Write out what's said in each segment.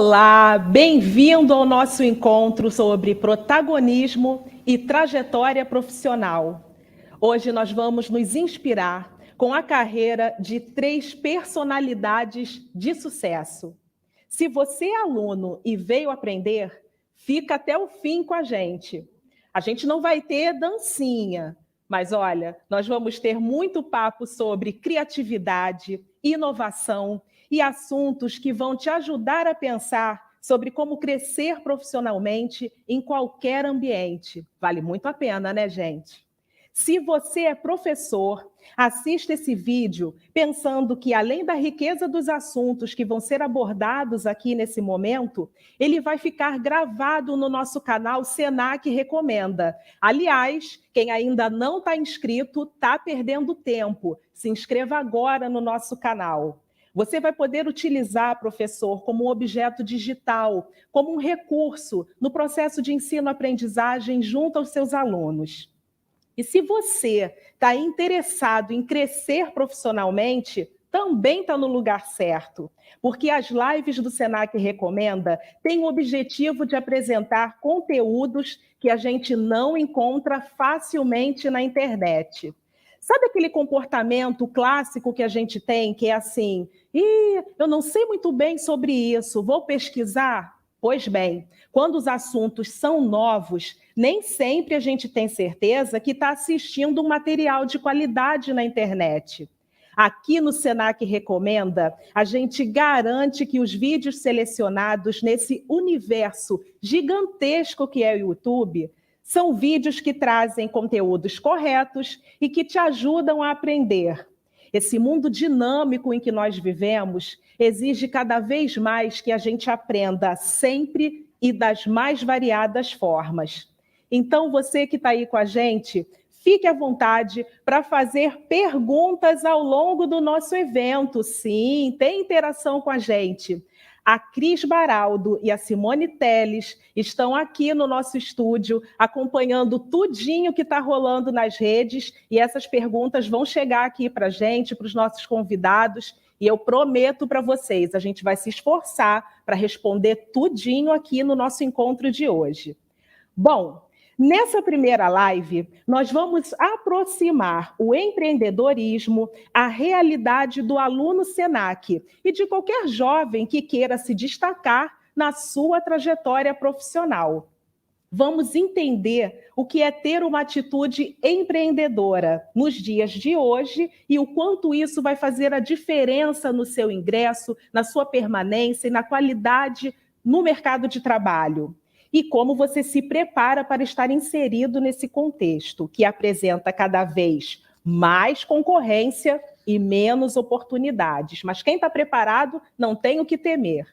Olá, bem-vindo ao nosso encontro sobre protagonismo e trajetória profissional. Hoje nós vamos nos inspirar com a carreira de 3 personalidades de sucesso. Se você é aluno e veio aprender, fica até o fim com a gente. A gente não vai ter dancinha, mas olha, nós vamos ter muito papo sobre criatividade, inovação e assuntos que vão te ajudar a pensar sobre como crescer profissionalmente em qualquer ambiente. Vale muito a pena, né, gente? Se você é professor, assista esse vídeo pensando que, além da riqueza dos assuntos que vão ser abordados aqui nesse momento, ele vai ficar gravado no nosso canal Senac Recomenda. Aliás, quem ainda não está inscrito está perdendo tempo. Se inscreva agora no nosso canal. Você vai poder utilizar, professor, como um objeto digital, como um recurso no processo de ensino-aprendizagem junto aos seus alunos. E se você está interessado em crescer profissionalmente, também está no lugar certo, porque as lives do Senac Recomenda têm o objetivo de apresentar conteúdos que a gente não encontra facilmente na internet. Sabe aquele comportamento clássico que a gente tem, que é assim, eu não sei muito bem sobre isso, vou pesquisar? Pois bem, quando os assuntos são novos, nem sempre a gente tem certeza que está assistindo um material de qualidade na internet. Aqui no Senac Recomenda, a gente garante que os vídeos selecionados nesse universo gigantesco que é o YouTube são vídeos que trazem conteúdos corretos e que te ajudam a aprender. Esse mundo dinâmico em que nós vivemos exige cada vez mais que a gente aprenda sempre e das mais variadas formas. Então, você que está aí com a gente, fique à vontade para fazer perguntas ao longo do nosso evento. Sim, tem interação com a gente. A Cris Baraldo e a Simone Teles estão aqui no nosso estúdio, acompanhando tudinho que está rolando nas redes, e essas perguntas vão chegar aqui para a gente, para os nossos convidados, e eu prometo para vocês, a gente vai se esforçar para responder tudinho aqui no nosso encontro de hoje. Bom, nessa primeira live, nós vamos aproximar o empreendedorismo à realidade do aluno Senac e de qualquer jovem que queira se destacar na sua trajetória profissional. Vamos entender o que é ter uma atitude empreendedora nos dias de hoje e o quanto isso vai fazer a diferença no seu ingresso, na sua permanência e na qualidade no mercado de trabalho. E como você se prepara para estar inserido nesse contexto, que apresenta cada vez mais concorrência e menos oportunidades. Mas quem está preparado não tem o que temer.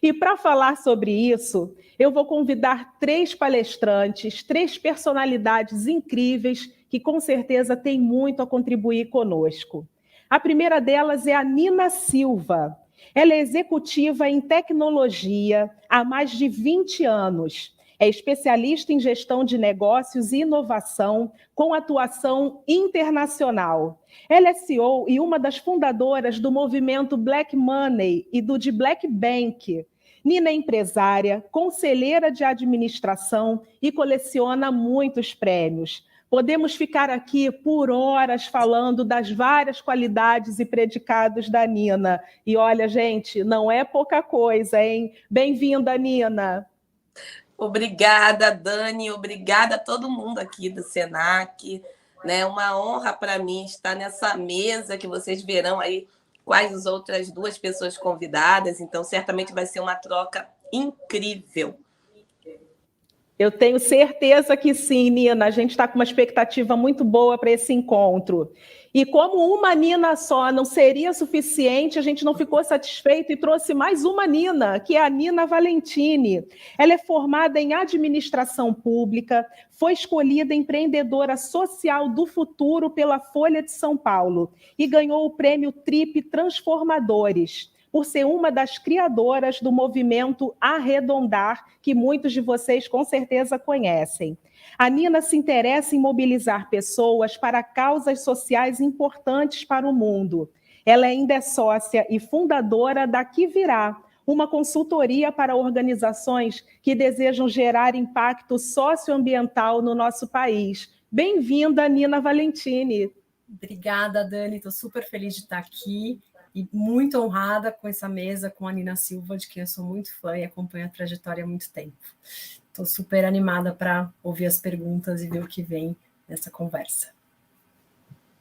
E para falar sobre isso, eu vou convidar 3 palestrantes, 3 personalidades incríveis que com certeza têm muito a contribuir conosco. A primeira delas é a Nina Silva. Ela é executiva em tecnologia há mais de 20 anos. É especialista em gestão de negócios e inovação, com atuação internacional. Ela é CEO e uma das fundadoras do movimento Black Money e do de Black Bank. Nina é empresária, conselheira de administração e coleciona muitos prêmios. Podemos ficar aqui por horas falando das várias qualidades e predicados da Nina. E olha, gente, não é pouca coisa, hein? Bem-vinda, Nina. Obrigada, Dani. Obrigada a todo mundo aqui do Senac. Né? Uma honra para mim estar nessa mesa que vocês verão aí quais as outras 2 pessoas convidadas. Então, certamente vai ser uma troca incrível. Eu tenho certeza que sim, Nina. A gente está com uma expectativa muito boa para esse encontro. E como uma Nina só não seria suficiente, a gente não ficou satisfeito e trouxe mais uma Nina, que é a Nina Valentini. Ela é formada em administração pública, foi escolhida empreendedora social do futuro pela Folha de São Paulo e ganhou o prêmio Trip Transformadores, por ser uma das criadoras do movimento Arredondar, que muitos de vocês com certeza conhecem. A Nina se interessa em mobilizar pessoas para causas sociais importantes para o mundo. Ela ainda é sócia e fundadora da Que Virá, uma consultoria para organizações que desejam gerar impacto socioambiental no nosso país. Bem-vinda, Nina Valentini. Obrigada, Dani. Estou super feliz de estar aqui e muito honrada com essa mesa com a Nina Silva, de quem eu sou muito fã e acompanho a trajetória há muito tempo. Estou super animada para ouvir as perguntas e ver o que vem nessa conversa.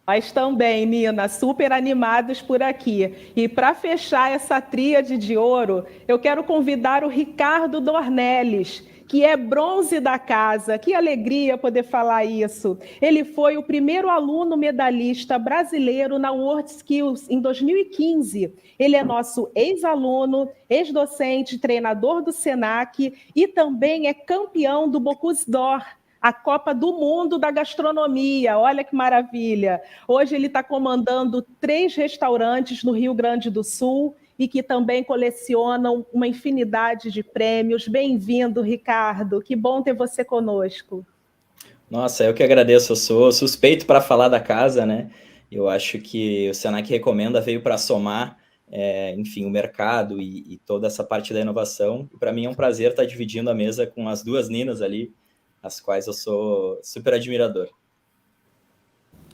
Nós também, Nina, super animados por aqui. E para fechar essa tríade de ouro, eu quero convidar o Ricardo Dornelles, que é bronze da casa. Que alegria poder falar isso. Ele foi o primeiro aluno medalhista brasileiro na World Skills em 2015. Ele é nosso ex-aluno, ex-docente, treinador do SENAC e também é campeão do Bocuse d'Or, a Copa do Mundo da Gastronomia. Olha que maravilha. Hoje ele está comandando 3 restaurantes no Rio Grande do Sul e que também colecionam uma infinidade de prêmios. Bem-vindo, Ricardo. Que bom ter você conosco. Nossa, eu que agradeço. Eu sou suspeito para falar da casa, né? Eu acho que o Senac Recomenda veio para somar, enfim, o mercado e toda essa parte da inovação. E para mim é um prazer estar dividindo a mesa com as duas Ninas ali, as quais eu sou super admirador.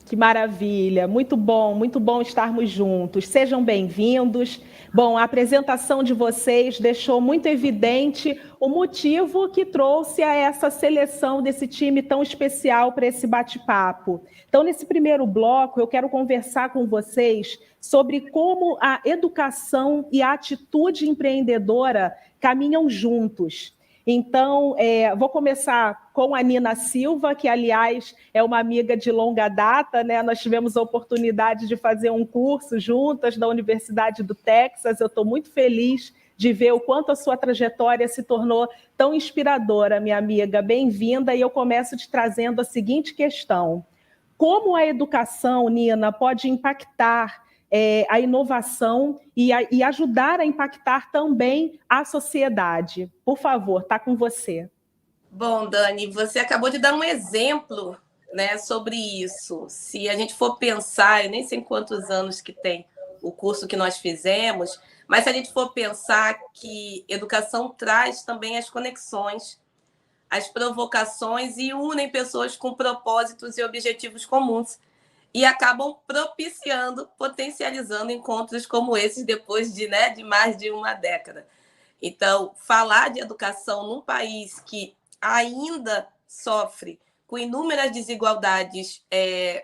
Que maravilha, muito bom estarmos juntos. Sejam bem-vindos. Bom, a apresentação de vocês deixou muito evidente o motivo que trouxe a essa seleção desse time tão especial para esse bate-papo. Então, nesse primeiro bloco, eu quero conversar com vocês sobre como a educação e a atitude empreendedora caminham juntos. Então, vou começar com a Nina Silva, que, aliás, é uma amiga de longa data, né? Nós tivemos a oportunidade de fazer um curso juntas da Universidade do Texas. Eu estou muito feliz de ver o quanto a sua trajetória se tornou tão inspiradora, minha amiga. Bem-vinda, e eu começo te trazendo a seguinte questão. Como a educação, Nina, pode impactar a inovação e ajudar a impactar também a sociedade? Por favor, está com você. Bom, Dani, você acabou de dar um exemplo, né, sobre isso. Se a gente for pensar, eu nem sei quantos anos que tem o curso que nós fizemos, mas se a gente for pensar que educação traz também as conexões, as provocações e unem pessoas com propósitos e objetivos comuns, e acabam propiciando, potencializando encontros como esses depois de mais de uma década. Então, falar de educação num país que ainda sofre com inúmeras desigualdades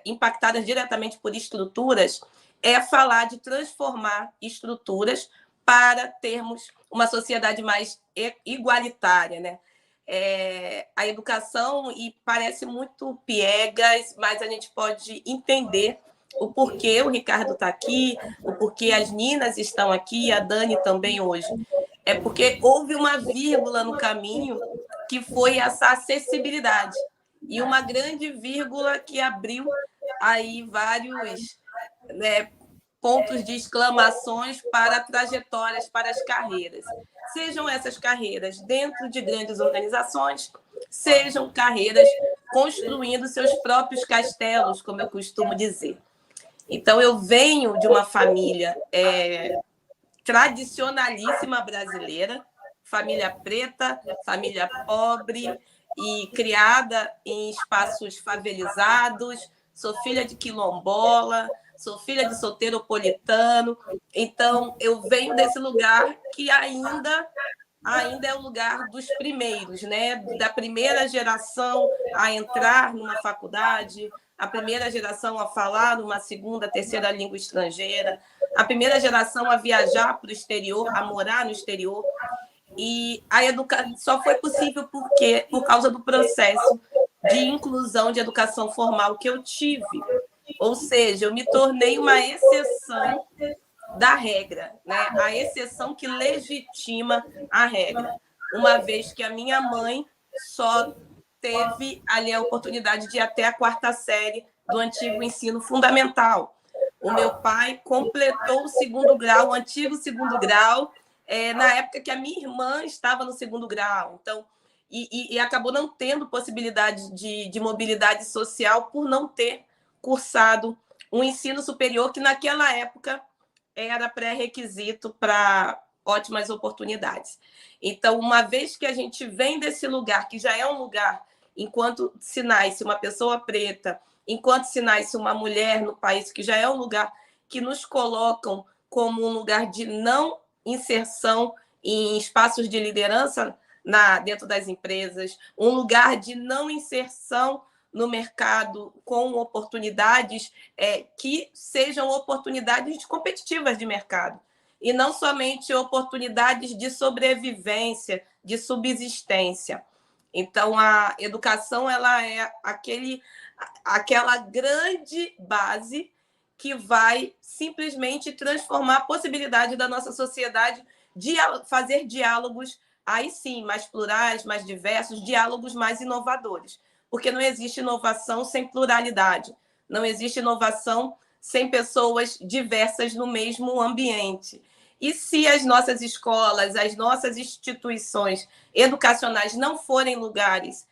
impactadas diretamente por estruturas, é falar de transformar estruturas para termos uma sociedade mais igualitária, né? A educação, e parece muito piegas, mas a gente pode entender o porquê o Ricardo está aqui, o porquê as Ninas estão aqui, a Dani também hoje. É porque houve uma vírgula no caminho que foi essa acessibilidade, e uma grande vírgula que abriu aí vários pontos de exclamações para trajetórias, para as carreiras. Sejam essas carreiras dentro de grandes organizações, sejam carreiras construindo seus próprios castelos, como eu costumo dizer. Então, eu venho de uma família tradicionalíssima brasileira, família preta, família pobre e criada em espaços favelizados, sou filha de quilombola, sou filha de soteropolitano, então eu venho desse lugar que ainda é o lugar dos primeiros, né? Da primeira geração a entrar numa faculdade, a primeira geração a falar numa segunda, terceira língua estrangeira, a primeira geração a viajar para o exterior, a morar no exterior. E a educação só foi possível por causa do processo de inclusão de educação formal que eu tive. Ou seja, eu me tornei uma exceção da regra, né? A exceção que legitima a regra, uma vez que a minha mãe só teve ali a oportunidade de ir até a 4ª série do antigo ensino fundamental. O meu pai completou o 2º grau, o antigo 2º grau, na época que a minha irmã estava no 2º grau. Então, e acabou não tendo possibilidade de mobilidade social por não ter cursado um ensino superior que naquela época era pré-requisito para ótimas oportunidades. Então, uma vez que a gente vem desse lugar, que já é um lugar, enquanto se nasce uma pessoa preta, enquanto se nasce uma mulher no país, que já é um lugar que nos colocam como um lugar de não inserção em espaços de liderança dentro das empresas, um lugar de não inserção no mercado com oportunidades que sejam oportunidades competitivas de mercado, e não somente oportunidades de sobrevivência, de subsistência. Então, a educação ela é aquela grande base que vai simplesmente transformar a possibilidade da nossa sociedade de fazer diálogos, aí sim, mais plurais, mais diversos, diálogos mais inovadores. Porque não existe inovação sem pluralidade, não existe inovação sem pessoas diversas no mesmo ambiente. E se as nossas escolas, as nossas instituições educacionais não forem lugares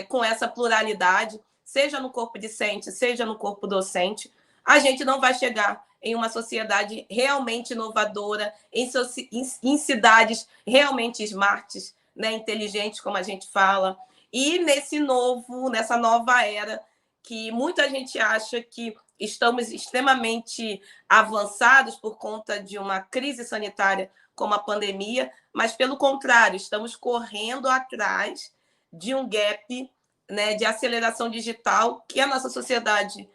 com essa pluralidade, seja no corpo discente, seja no corpo docente, a gente não vai chegar em uma sociedade realmente inovadora, em cidades realmente smarts, né, inteligentes, como a gente fala, e nessa nova era que muita gente acha que estamos extremamente avançados por conta de uma crise sanitária como a pandemia, mas, pelo contrário, estamos correndo atrás de um gap, né, de aceleração digital que a nossa sociedade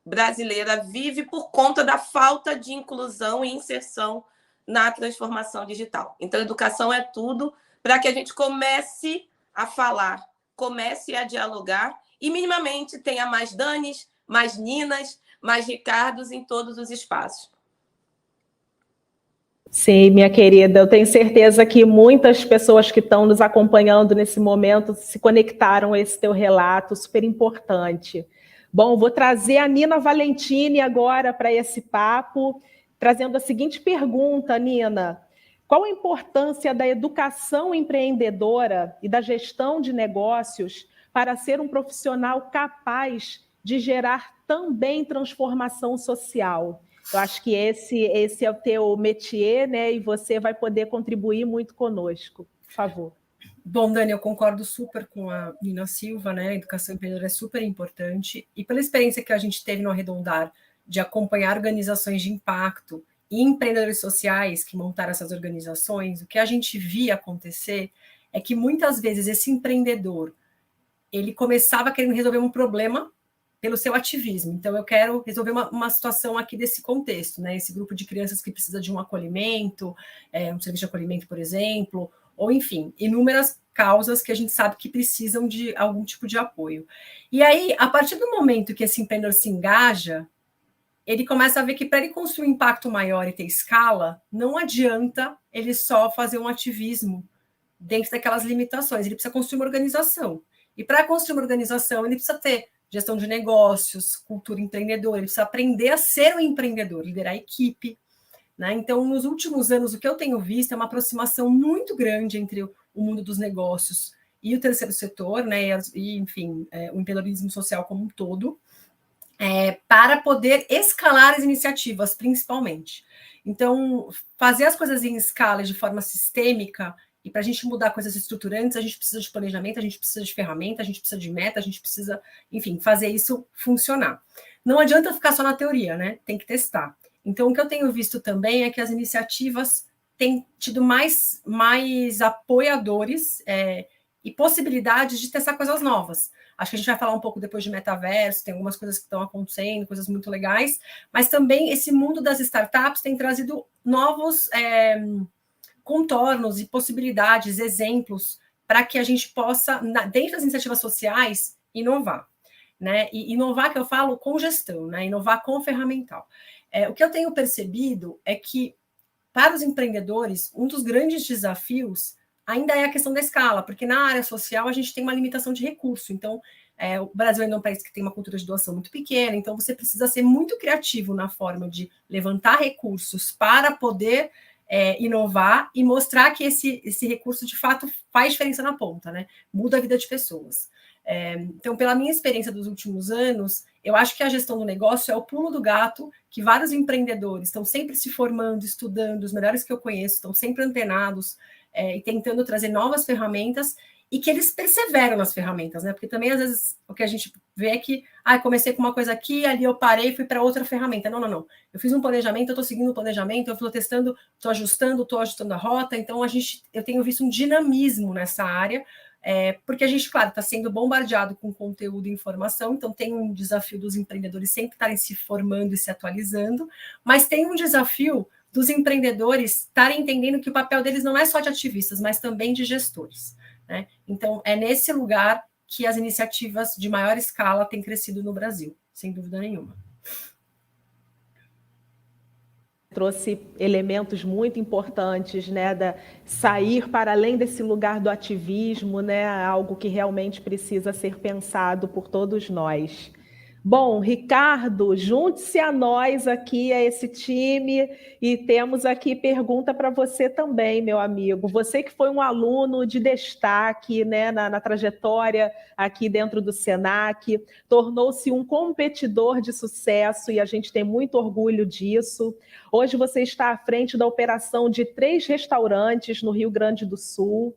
brasileira vive por conta da falta de inclusão e inserção na transformação digital. Então, educação é tudo para que a gente comece a falar, comece a dialogar e, minimamente, tenha mais Danis, mais Ninas, mais Ricardos em todos os espaços. Sim, minha querida, eu tenho certeza que muitas pessoas que estão nos acompanhando nesse momento se conectaram a esse teu relato, super importante. Bom, vou trazer a Nina Valentini agora para esse papo, trazendo a seguinte pergunta, Nina. Qual a importância da educação empreendedora e da gestão de negócios para ser um profissional capaz de gerar também transformação social? Eu acho que esse é o teu métier, né? E você vai poder contribuir muito conosco. Por favor. Bom, Dani, eu concordo super com a Nina Silva, né? A educação empreendedora é super importante. E pela experiência que a gente teve no Arredondar, de acompanhar organizações de impacto e empreendedores sociais que montaram essas organizações, o que a gente via acontecer é que muitas vezes esse empreendedor, ele começava querendo resolver um problema pelo seu ativismo. Então, eu quero resolver uma situação aqui desse contexto, né? Esse grupo de crianças que precisa de um acolhimento, um serviço de acolhimento, por exemplo, ou, enfim, inúmeras causas que a gente sabe que precisam de algum tipo de apoio. E aí, a partir do momento que esse empreendedor se engaja, ele começa a ver que para ele construir um impacto maior e ter escala, não adianta ele só fazer um ativismo dentro daquelas limitações, ele precisa construir uma organização. E para construir uma organização, ele precisa ter gestão de negócios, cultura empreendedora, ele precisa aprender a ser um empreendedor, liderar a equipe, né? Então, nos últimos anos, o que eu tenho visto é uma aproximação muito grande entre o mundo dos negócios e o terceiro setor, né? E, enfim, o empreendedorismo social como um todo, para poder escalar as iniciativas, principalmente. Então, fazer as coisas em escala de forma sistêmica, e para a gente mudar coisas estruturantes, a gente precisa de planejamento, a gente precisa de ferramenta, a gente precisa de meta, a gente precisa, enfim, fazer isso funcionar. Não adianta ficar só na teoria, né? Tem que testar. Então, o que eu tenho visto também é que as iniciativas têm tido mais apoiadores e possibilidades de testar coisas novas. Acho que a gente vai falar um pouco depois de metaverso, tem algumas coisas que estão acontecendo, coisas muito legais, mas também esse mundo das startups tem trazido novos contornos e possibilidades, exemplos, para que a gente possa, dentro das iniciativas sociais, inovar. Né? E inovar, que eu falo, com gestão, né? Inovar com ferramental. O que eu tenho percebido é que, para os empreendedores, um dos grandes desafios ainda é a questão da escala, porque na área social a gente tem uma limitação de recurso. Então, o Brasil ainda é um país que tem uma cultura de doação muito pequena, então você precisa ser muito criativo na forma de levantar recursos para poder inovar e mostrar que esse recurso, de fato, faz diferença na ponta, né? Muda a vida de pessoas. Então, pela minha experiência dos últimos anos, eu acho que a gestão do negócio é o pulo do gato, que vários empreendedores estão sempre se formando, estudando, os melhores que eu conheço estão sempre antenados e tentando trazer novas ferramentas, e que eles perseveram nas ferramentas, né? Porque também, às vezes, o que a gente vê é que comecei com uma coisa aqui, ali eu parei e fui para outra ferramenta. Não. Eu fiz um planejamento, eu estou seguindo o planejamento, eu estou testando, estou ajustando a rota. Então, eu tenho visto um dinamismo nessa área, porque a gente, claro, está sendo bombardeado com conteúdo e informação, então tem um desafio dos empreendedores sempre estarem se formando e se atualizando, mas tem um desafio dos empreendedores estarem entendendo que o papel deles não é só de ativistas, mas também de gestores, né? Então, é nesse lugar que as iniciativas de maior escala têm crescido no Brasil, sem dúvida nenhuma. Trouxe elementos muito importantes, né, sair para além desse lugar do ativismo, né, algo que realmente precisa ser pensado por todos nós. Bom, Ricardo, junte-se a nós aqui, a esse time, e temos aqui pergunta para você também, meu amigo. Você que foi um aluno de destaque, né, na trajetória aqui dentro do Senac, tornou-se um competidor de sucesso e a gente tem muito orgulho disso. Hoje você está à frente da operação de 3 restaurantes no Rio Grande do Sul.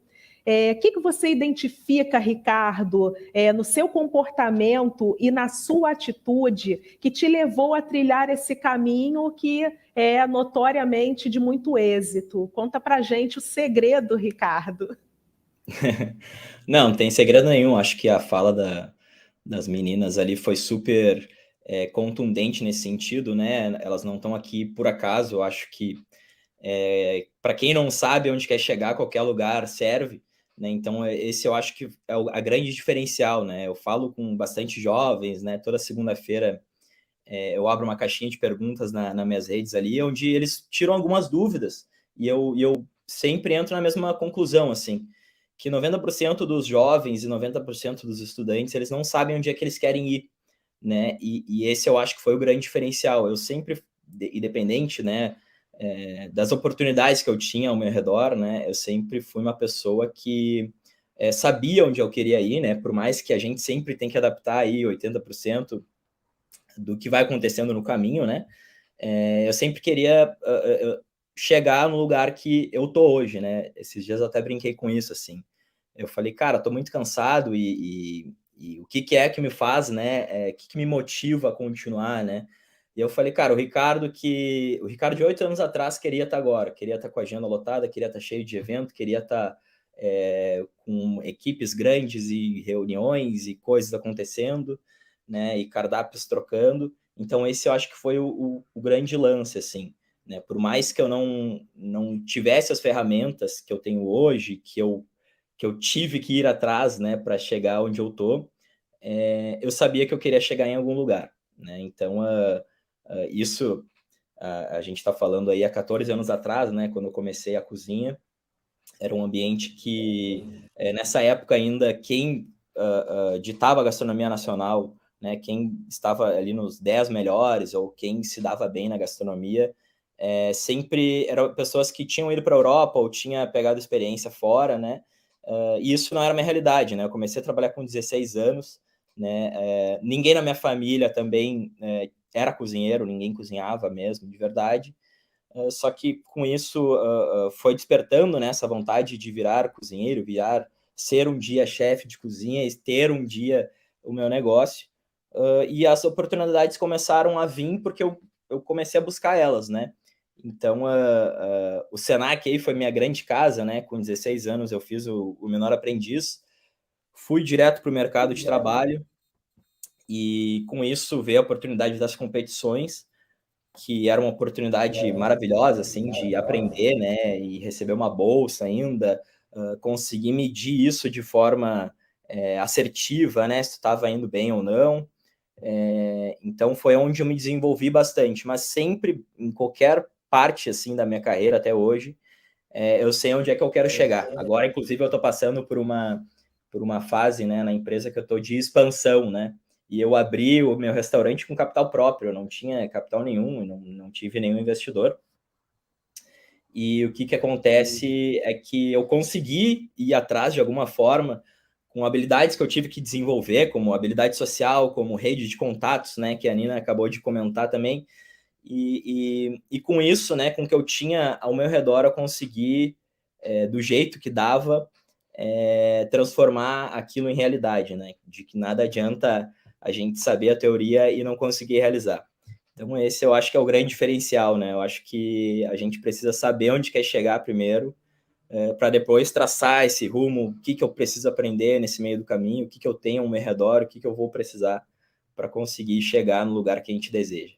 O que você identifica, Ricardo, no seu comportamento e na sua atitude que te levou a trilhar esse caminho que é notoriamente de muito êxito? Conta pra gente o segredo, Ricardo. Não tem segredo nenhum. Acho que a fala das meninas ali foi super contundente nesse sentido, né? Elas não estão aqui por acaso. Eu acho que para quem não sabe onde quer chegar, qualquer lugar serve, né? Então esse eu acho que é a grande diferencial, né? Eu falo com bastante jovens, né? Toda segunda-feira eu abro uma caixinha de perguntas nas minhas redes ali, onde eles tiram algumas dúvidas e eu sempre entro na mesma conclusão, assim, que 90% dos jovens e 90% dos estudantes, eles não sabem onde é que eles querem ir, né? E esse eu acho que foi o grande diferencial. Eu sempre, independente, né, das oportunidades que eu tinha ao meu redor, né, eu sempre fui uma pessoa que sabia onde eu queria ir, né, por mais que a gente sempre tem que adaptar aí 80% do que vai acontecendo no caminho, né, eu sempre queria chegar no lugar que eu tô hoje, né. Esses dias eu até brinquei com isso, assim. Eu falei, cara, tô muito cansado e o que é que me faz, né, o que me motiva a continuar, né. E eu falei, cara, o Ricardo de 8 anos atrás queria estar agora, queria estar com a agenda lotada, queria estar cheio de evento, queria estar com equipes grandes e reuniões e coisas acontecendo, né, e cardápios trocando. Então esse eu acho que foi o grande lance, assim, né. Por mais que eu não tivesse as ferramentas que eu tenho hoje, que eu tive que ir atrás, né, para chegar onde eu tô, eu sabia que eu queria chegar em algum lugar, né. Então isso a gente está falando aí há 14 anos atrás, né, quando eu comecei a cozinha, era um ambiente que nessa época ainda quem ditava a gastronomia nacional, né, quem estava ali nos 10 melhores ou quem se dava bem na gastronomia, sempre eram pessoas que tinham ido para a Europa ou tinha pegado experiência fora, né, e isso não era a minha realidade, né, eu comecei a trabalhar com 16 anos, né, ninguém na minha família também era cozinheiro, ninguém cozinhava mesmo, de verdade, só que com isso foi despertando, né, essa vontade de virar cozinheiro, ser um dia chefe de cozinha e ter um dia o meu negócio, e as oportunidades começaram a vir porque eu comecei a buscar elas, né. Então o Senac aí foi minha grande casa, né, com 16 anos eu fiz o menor aprendiz, fui direto para o mercado de trabalho, e com isso veio a oportunidade das competições, que era uma oportunidade maravilhosa, assim, de aprender, né, e receber uma bolsa ainda, conseguir medir isso de forma assertiva, né, se tu estava indo bem ou não. Então foi onde eu me desenvolvi bastante, mas sempre, em qualquer parte, assim, da minha carreira até hoje, eu sei onde é que eu quero chegar. Agora, inclusive, eu estou passando por uma fase, né, na empresa que eu estou de expansão, né, e eu abri o meu restaurante com capital próprio, eu não tinha capital nenhum, não tive nenhum investidor. E o que acontece é que eu consegui ir atrás de alguma forma com habilidades que eu tive que desenvolver, como habilidade social, como rede de contatos, né, que a Nina acabou de comentar também, e com isso, né, com o que eu tinha ao meu redor, eu consegui, do jeito que dava, transformar aquilo em realidade, né, de que nada adianta a gente saber a teoria e não conseguir realizar. Então esse eu acho que é o grande diferencial, né, eu acho que a gente precisa saber onde quer chegar primeiro, para depois traçar esse rumo, o que eu preciso aprender nesse meio do caminho, o que eu tenho ao meu redor, o que eu vou precisar para conseguir chegar no lugar que a gente deseja.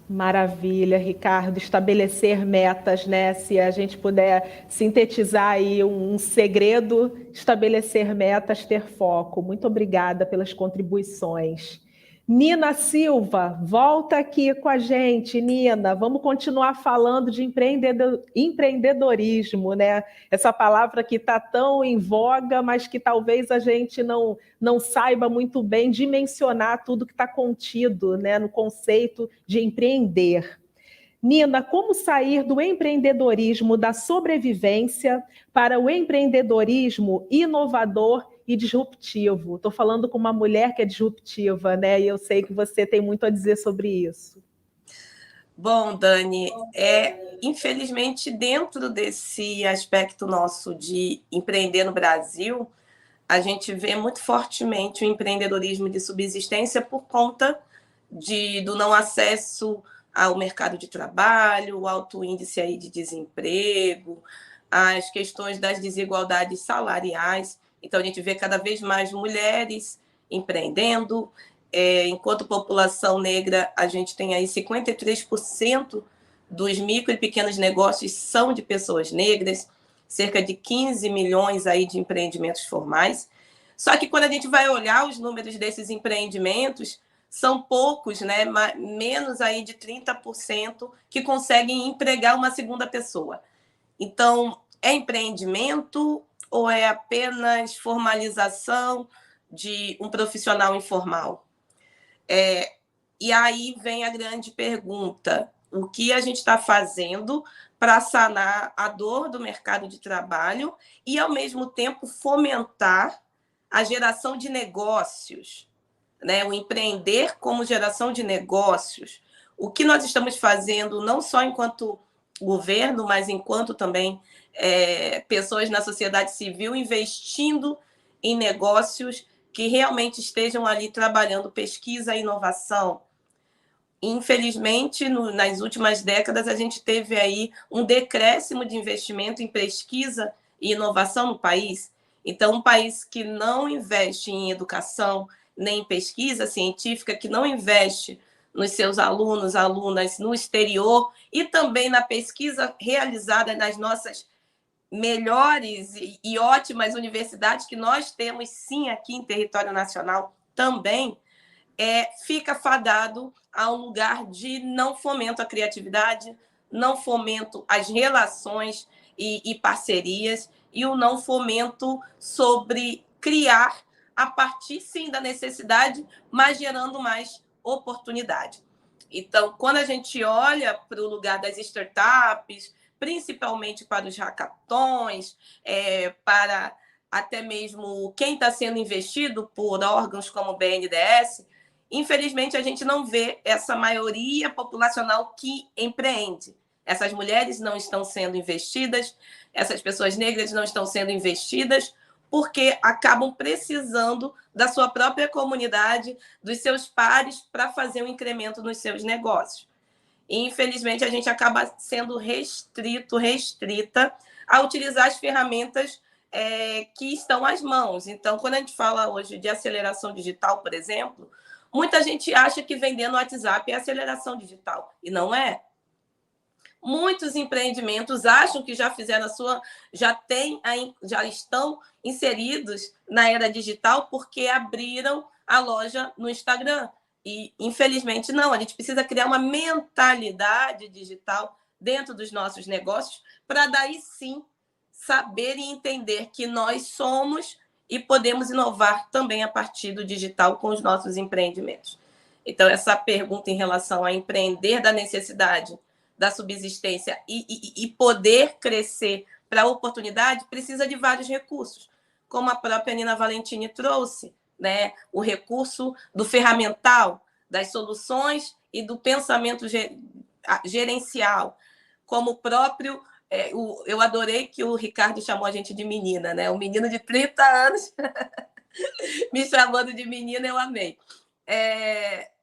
Maravilha, Ricardo, estabelecer metas, né? Se a gente puder sintetizar aí um segredo, estabelecer metas, ter foco. Muito obrigada pelas contribuições. Nina Silva, volta aqui com a gente, Nina. Vamos continuar falando de empreendedorismo, né? Essa palavra que está tão em voga, mas que talvez a gente não saiba muito bem dimensionar tudo que está contido, né, no conceito de empreender. Nina, como sair do empreendedorismo da sobrevivência para o empreendedorismo inovador e disruptivo? Estou falando com uma mulher que é disruptiva, né? E eu sei que você tem muito a dizer sobre isso. Bom, Dani, infelizmente, dentro desse aspecto nosso de empreender no Brasil, a gente vê muito fortemente o empreendedorismo de subsistência por conta do não acesso ao mercado de trabalho, o alto índice aí de desemprego, as questões das desigualdades salariais. Então, a gente vê cada vez mais mulheres empreendendo. Enquanto população negra, a gente tem aí 53% dos micro e pequenos negócios são de pessoas negras, cerca de 15 milhões aí de empreendimentos formais. Só que quando a gente vai olhar os números desses empreendimentos, são poucos, né? Menos aí de 30% que conseguem empregar uma segunda pessoa. Então, é empreendimento ou é apenas formalização de um profissional informal? E aí vem a grande pergunta: o que a gente está fazendo para sanar a dor do mercado de trabalho e, ao mesmo tempo, fomentar a geração de negócios, né? O empreender como geração de negócios. O que nós estamos fazendo, não só enquanto governo, mas enquanto também pessoas na sociedade civil, investindo em negócios que realmente estejam ali trabalhando pesquisa e inovação. Infelizmente, nas últimas décadas, a gente teve aí um decréscimo de investimento em pesquisa e inovação no país. Então, um país que não investe em educação, nem em pesquisa científica, que não investe nos seus alunos, alunas no exterior e também na pesquisa realizada nas nossas melhores e ótimas universidades, que nós temos, sim, aqui em território nacional também, fica fadado a um lugar de não fomento à criatividade, não fomento às relações e parcerias, e o não fomento sobre criar a partir, sim, da necessidade, mas gerando mais oportunidade. Então, quando a gente olha para o lugar das startups, principalmente para os hackathons, para até mesmo quem está sendo investido por órgãos como o BNDES, infelizmente, a gente não vê essa maioria populacional que empreende. Essas mulheres não estão sendo investidas, essas pessoas negras não estão sendo investidas, porque acabam precisando da sua própria comunidade, dos seus pares, para fazer um incremento nos seus negócios. E, infelizmente, a gente acaba sendo restrita a utilizar as ferramentas que estão às mãos. Então, quando a gente fala hoje de aceleração digital, por exemplo, muita gente acha que vender no WhatsApp é aceleração digital, e não é. Muitos empreendimentos acham que já fizeram já estão inseridos na era digital porque abriram a loja no Instagram. E, infelizmente, não. A gente precisa criar uma mentalidade digital dentro dos nossos negócios para daí sim saber e entender que nós somos e podemos inovar também a partir do digital com os nossos empreendimentos. Então, essa pergunta em relação a empreender da necessidade da subsistência e poder crescer para a oportunidade precisa de vários recursos. como a própria Nina Valentini trouxe, né? O recurso do ferramental, das soluções e do pensamento gerencial, como o próprio... eu adorei que o Ricardo chamou a gente de menina, né? Um menino de 30 anos me chamando de menina, eu amei.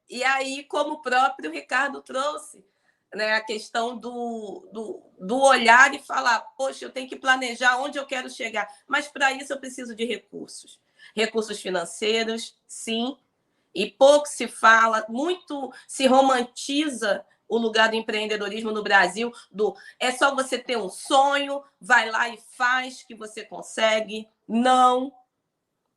E aí, como o próprio Ricardo trouxe, né, a questão do olhar e falar, poxa, eu tenho que planejar onde eu quero chegar, mas para isso eu preciso de recursos. Recursos financeiros, sim, e pouco se fala, muito se romantiza o lugar do empreendedorismo no Brasil, é só você ter um sonho, vai lá e faz que você consegue. Não,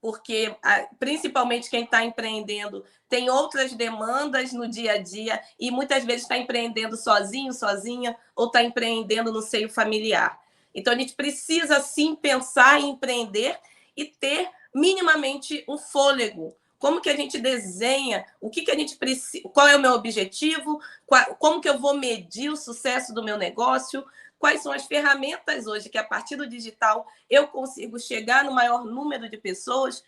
porque principalmente quem está empreendendo tem outras demandas no dia a dia e muitas vezes está empreendendo sozinho, sozinha, ou está empreendendo no seio familiar. Então, a gente precisa, sim, pensar em empreender e ter minimamente um fôlego. Como que a gente desenha, o que a gente precisa, qual é o meu objetivo, como que eu vou medir o sucesso do meu negócio, quais são as ferramentas hoje que, a partir do digital, eu consigo chegar no maior número de pessoas.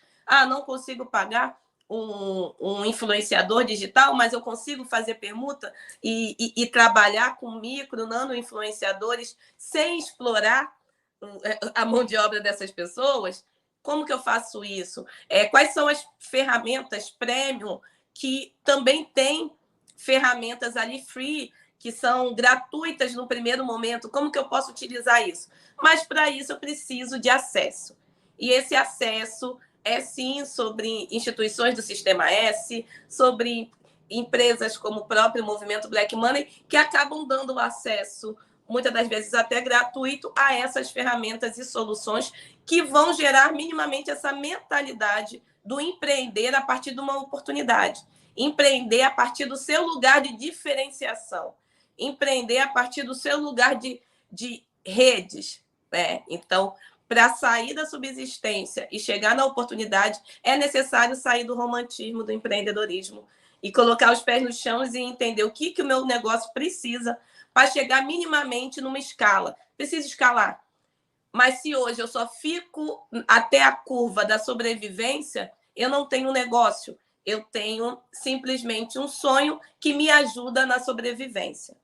Não consigo pagar um influenciador digital, mas eu consigo fazer permuta e trabalhar com micro, nano influenciadores sem explorar a mão de obra dessas pessoas. Como que eu faço isso? Quais são as ferramentas premium que também tem ferramentas ali free, que são gratuitas no primeiro momento? Como que eu posso utilizar isso? Mas, para isso, eu preciso de acesso. E esse acesso é, sim, sobre instituições do Sistema S, sobre empresas como o próprio Movimento Black Money, que acabam dando acesso, muitas das vezes até gratuito, a essas ferramentas e soluções que vão gerar minimamente essa mentalidade do empreender a partir de uma oportunidade. Empreender a partir do seu lugar de diferenciação. Empreender a partir do seu lugar de redes. Então, para sair da subsistência e chegar na oportunidade, é necessário sair do romantismo do empreendedorismo e colocar os pés no chão e entender o que o meu negócio precisa para chegar minimamente numa escala. Preciso escalar. Mas se hoje eu só fico até a curva da sobrevivência, eu não tenho negócio. Eu tenho simplesmente um sonho que me ajuda na sobrevivência.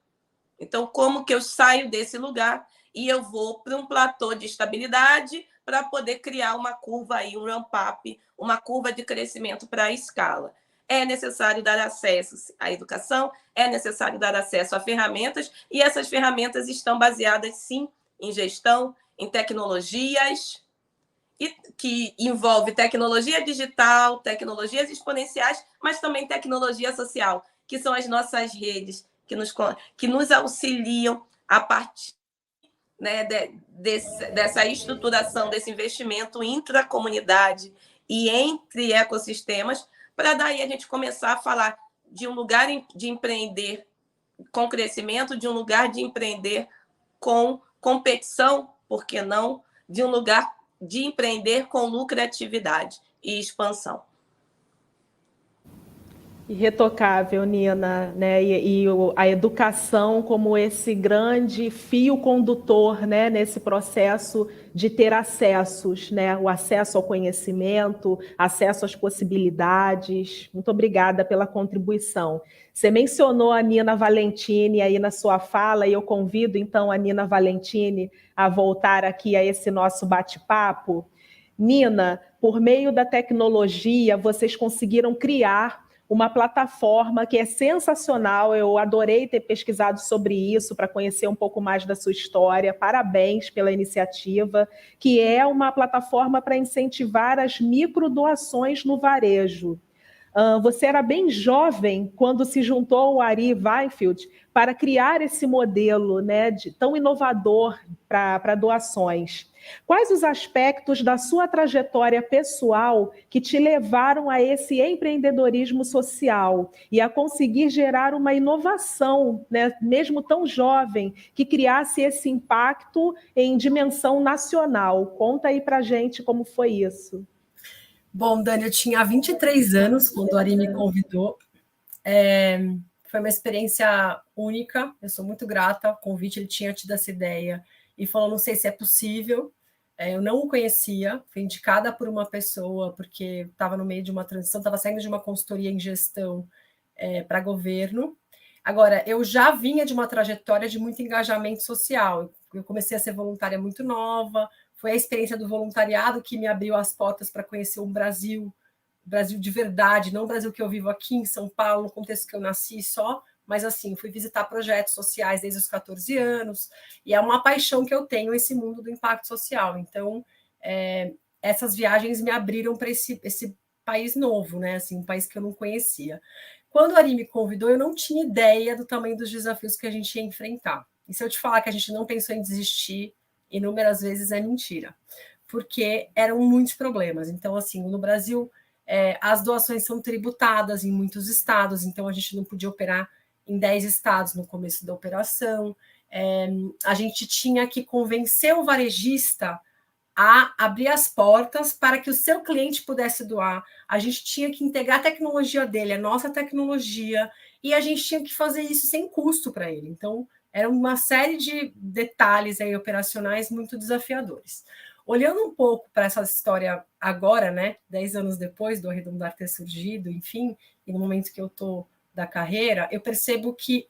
Então, como que eu saio desse lugar e eu vou para um platô de estabilidade para poder criar uma curva aí, um ramp-up, uma curva de crescimento para a escala? É necessário dar acesso à educação, é necessário dar acesso a ferramentas, e essas ferramentas estão baseadas, sim, em gestão, em tecnologias, que envolve tecnologia digital, tecnologias exponenciais, mas também tecnologia social, que são as nossas redes, que nos auxiliam a partir, né, dessa estruturação, desse investimento intracomunidade e entre ecossistemas, para daí a gente começar a falar de um lugar de empreender com crescimento, de um lugar de empreender com competição, por que não, de um lugar de empreender com lucratividade e expansão. Irretocável, Nina, né? E a educação como esse grande fio condutor, né? Nesse processo de ter acessos, né? O acesso ao conhecimento, acesso às possibilidades. Muito obrigada pela contribuição. Você mencionou a Nina Valentini aí na sua fala, e eu convido então a Nina Valentini a voltar aqui a esse nosso bate-papo. Nina, por meio da tecnologia, vocês conseguiram criar uma plataforma que é sensacional. Eu adorei ter pesquisado sobre isso para conhecer um pouco mais da sua história. Parabéns pela iniciativa, que é uma plataforma para incentivar as microdoações no varejo. Você era bem jovem quando se juntou ao Ari Weinfeld para criar esse modelo, né, tão inovador para doações. Quais os aspectos da sua trajetória pessoal que te levaram a esse empreendedorismo social e a conseguir gerar uma inovação, né, mesmo tão jovem, que criasse esse impacto em dimensão nacional? Conta aí para a gente como foi isso. Bom, Dani, eu tinha 23 anos quando o Ari me convidou. Foi uma experiência única, eu sou muito grata ao convite. Ele tinha tido essa ideia e falou, não sei se é possível, Eu não o conhecia, fui indicada por uma pessoa, porque estava no meio de uma transição, estava saindo de uma consultoria em gestão para governo. Agora, eu já vinha de uma trajetória de muito engajamento social. Eu comecei a ser voluntária muito nova, foi a experiência do voluntariado que me abriu as portas para conhecer um Brasil de verdade, não o Brasil que eu vivo aqui em São Paulo, no contexto que eu nasci só, mas assim, fui visitar projetos sociais desde os 14 anos, e é uma paixão que eu tenho esse mundo do impacto social. Então, essas viagens me abriram para esse país novo, né? Assim, um país que eu não conhecia. Quando a Ari me convidou, eu não tinha ideia do tamanho dos desafios que a gente ia enfrentar. E se eu te falar que a gente não pensou em desistir, inúmeras vezes é mentira, porque eram muitos problemas. Então, assim, no Brasil, as doações são tributadas em muitos estados, então a gente não podia operar em 10 estados no começo da operação. A gente tinha que convencer o varejista a abrir as portas para que o seu cliente pudesse doar. A gente tinha que integrar a tecnologia dele, a nossa tecnologia, e a gente tinha que fazer isso sem custo para ele. Então, era uma série de detalhes aí operacionais muito desafiadores. Olhando um pouco para essa história agora, né, 10 anos depois do Arredondar ter surgido, enfim, e no momento que eu estou da carreira, eu percebo que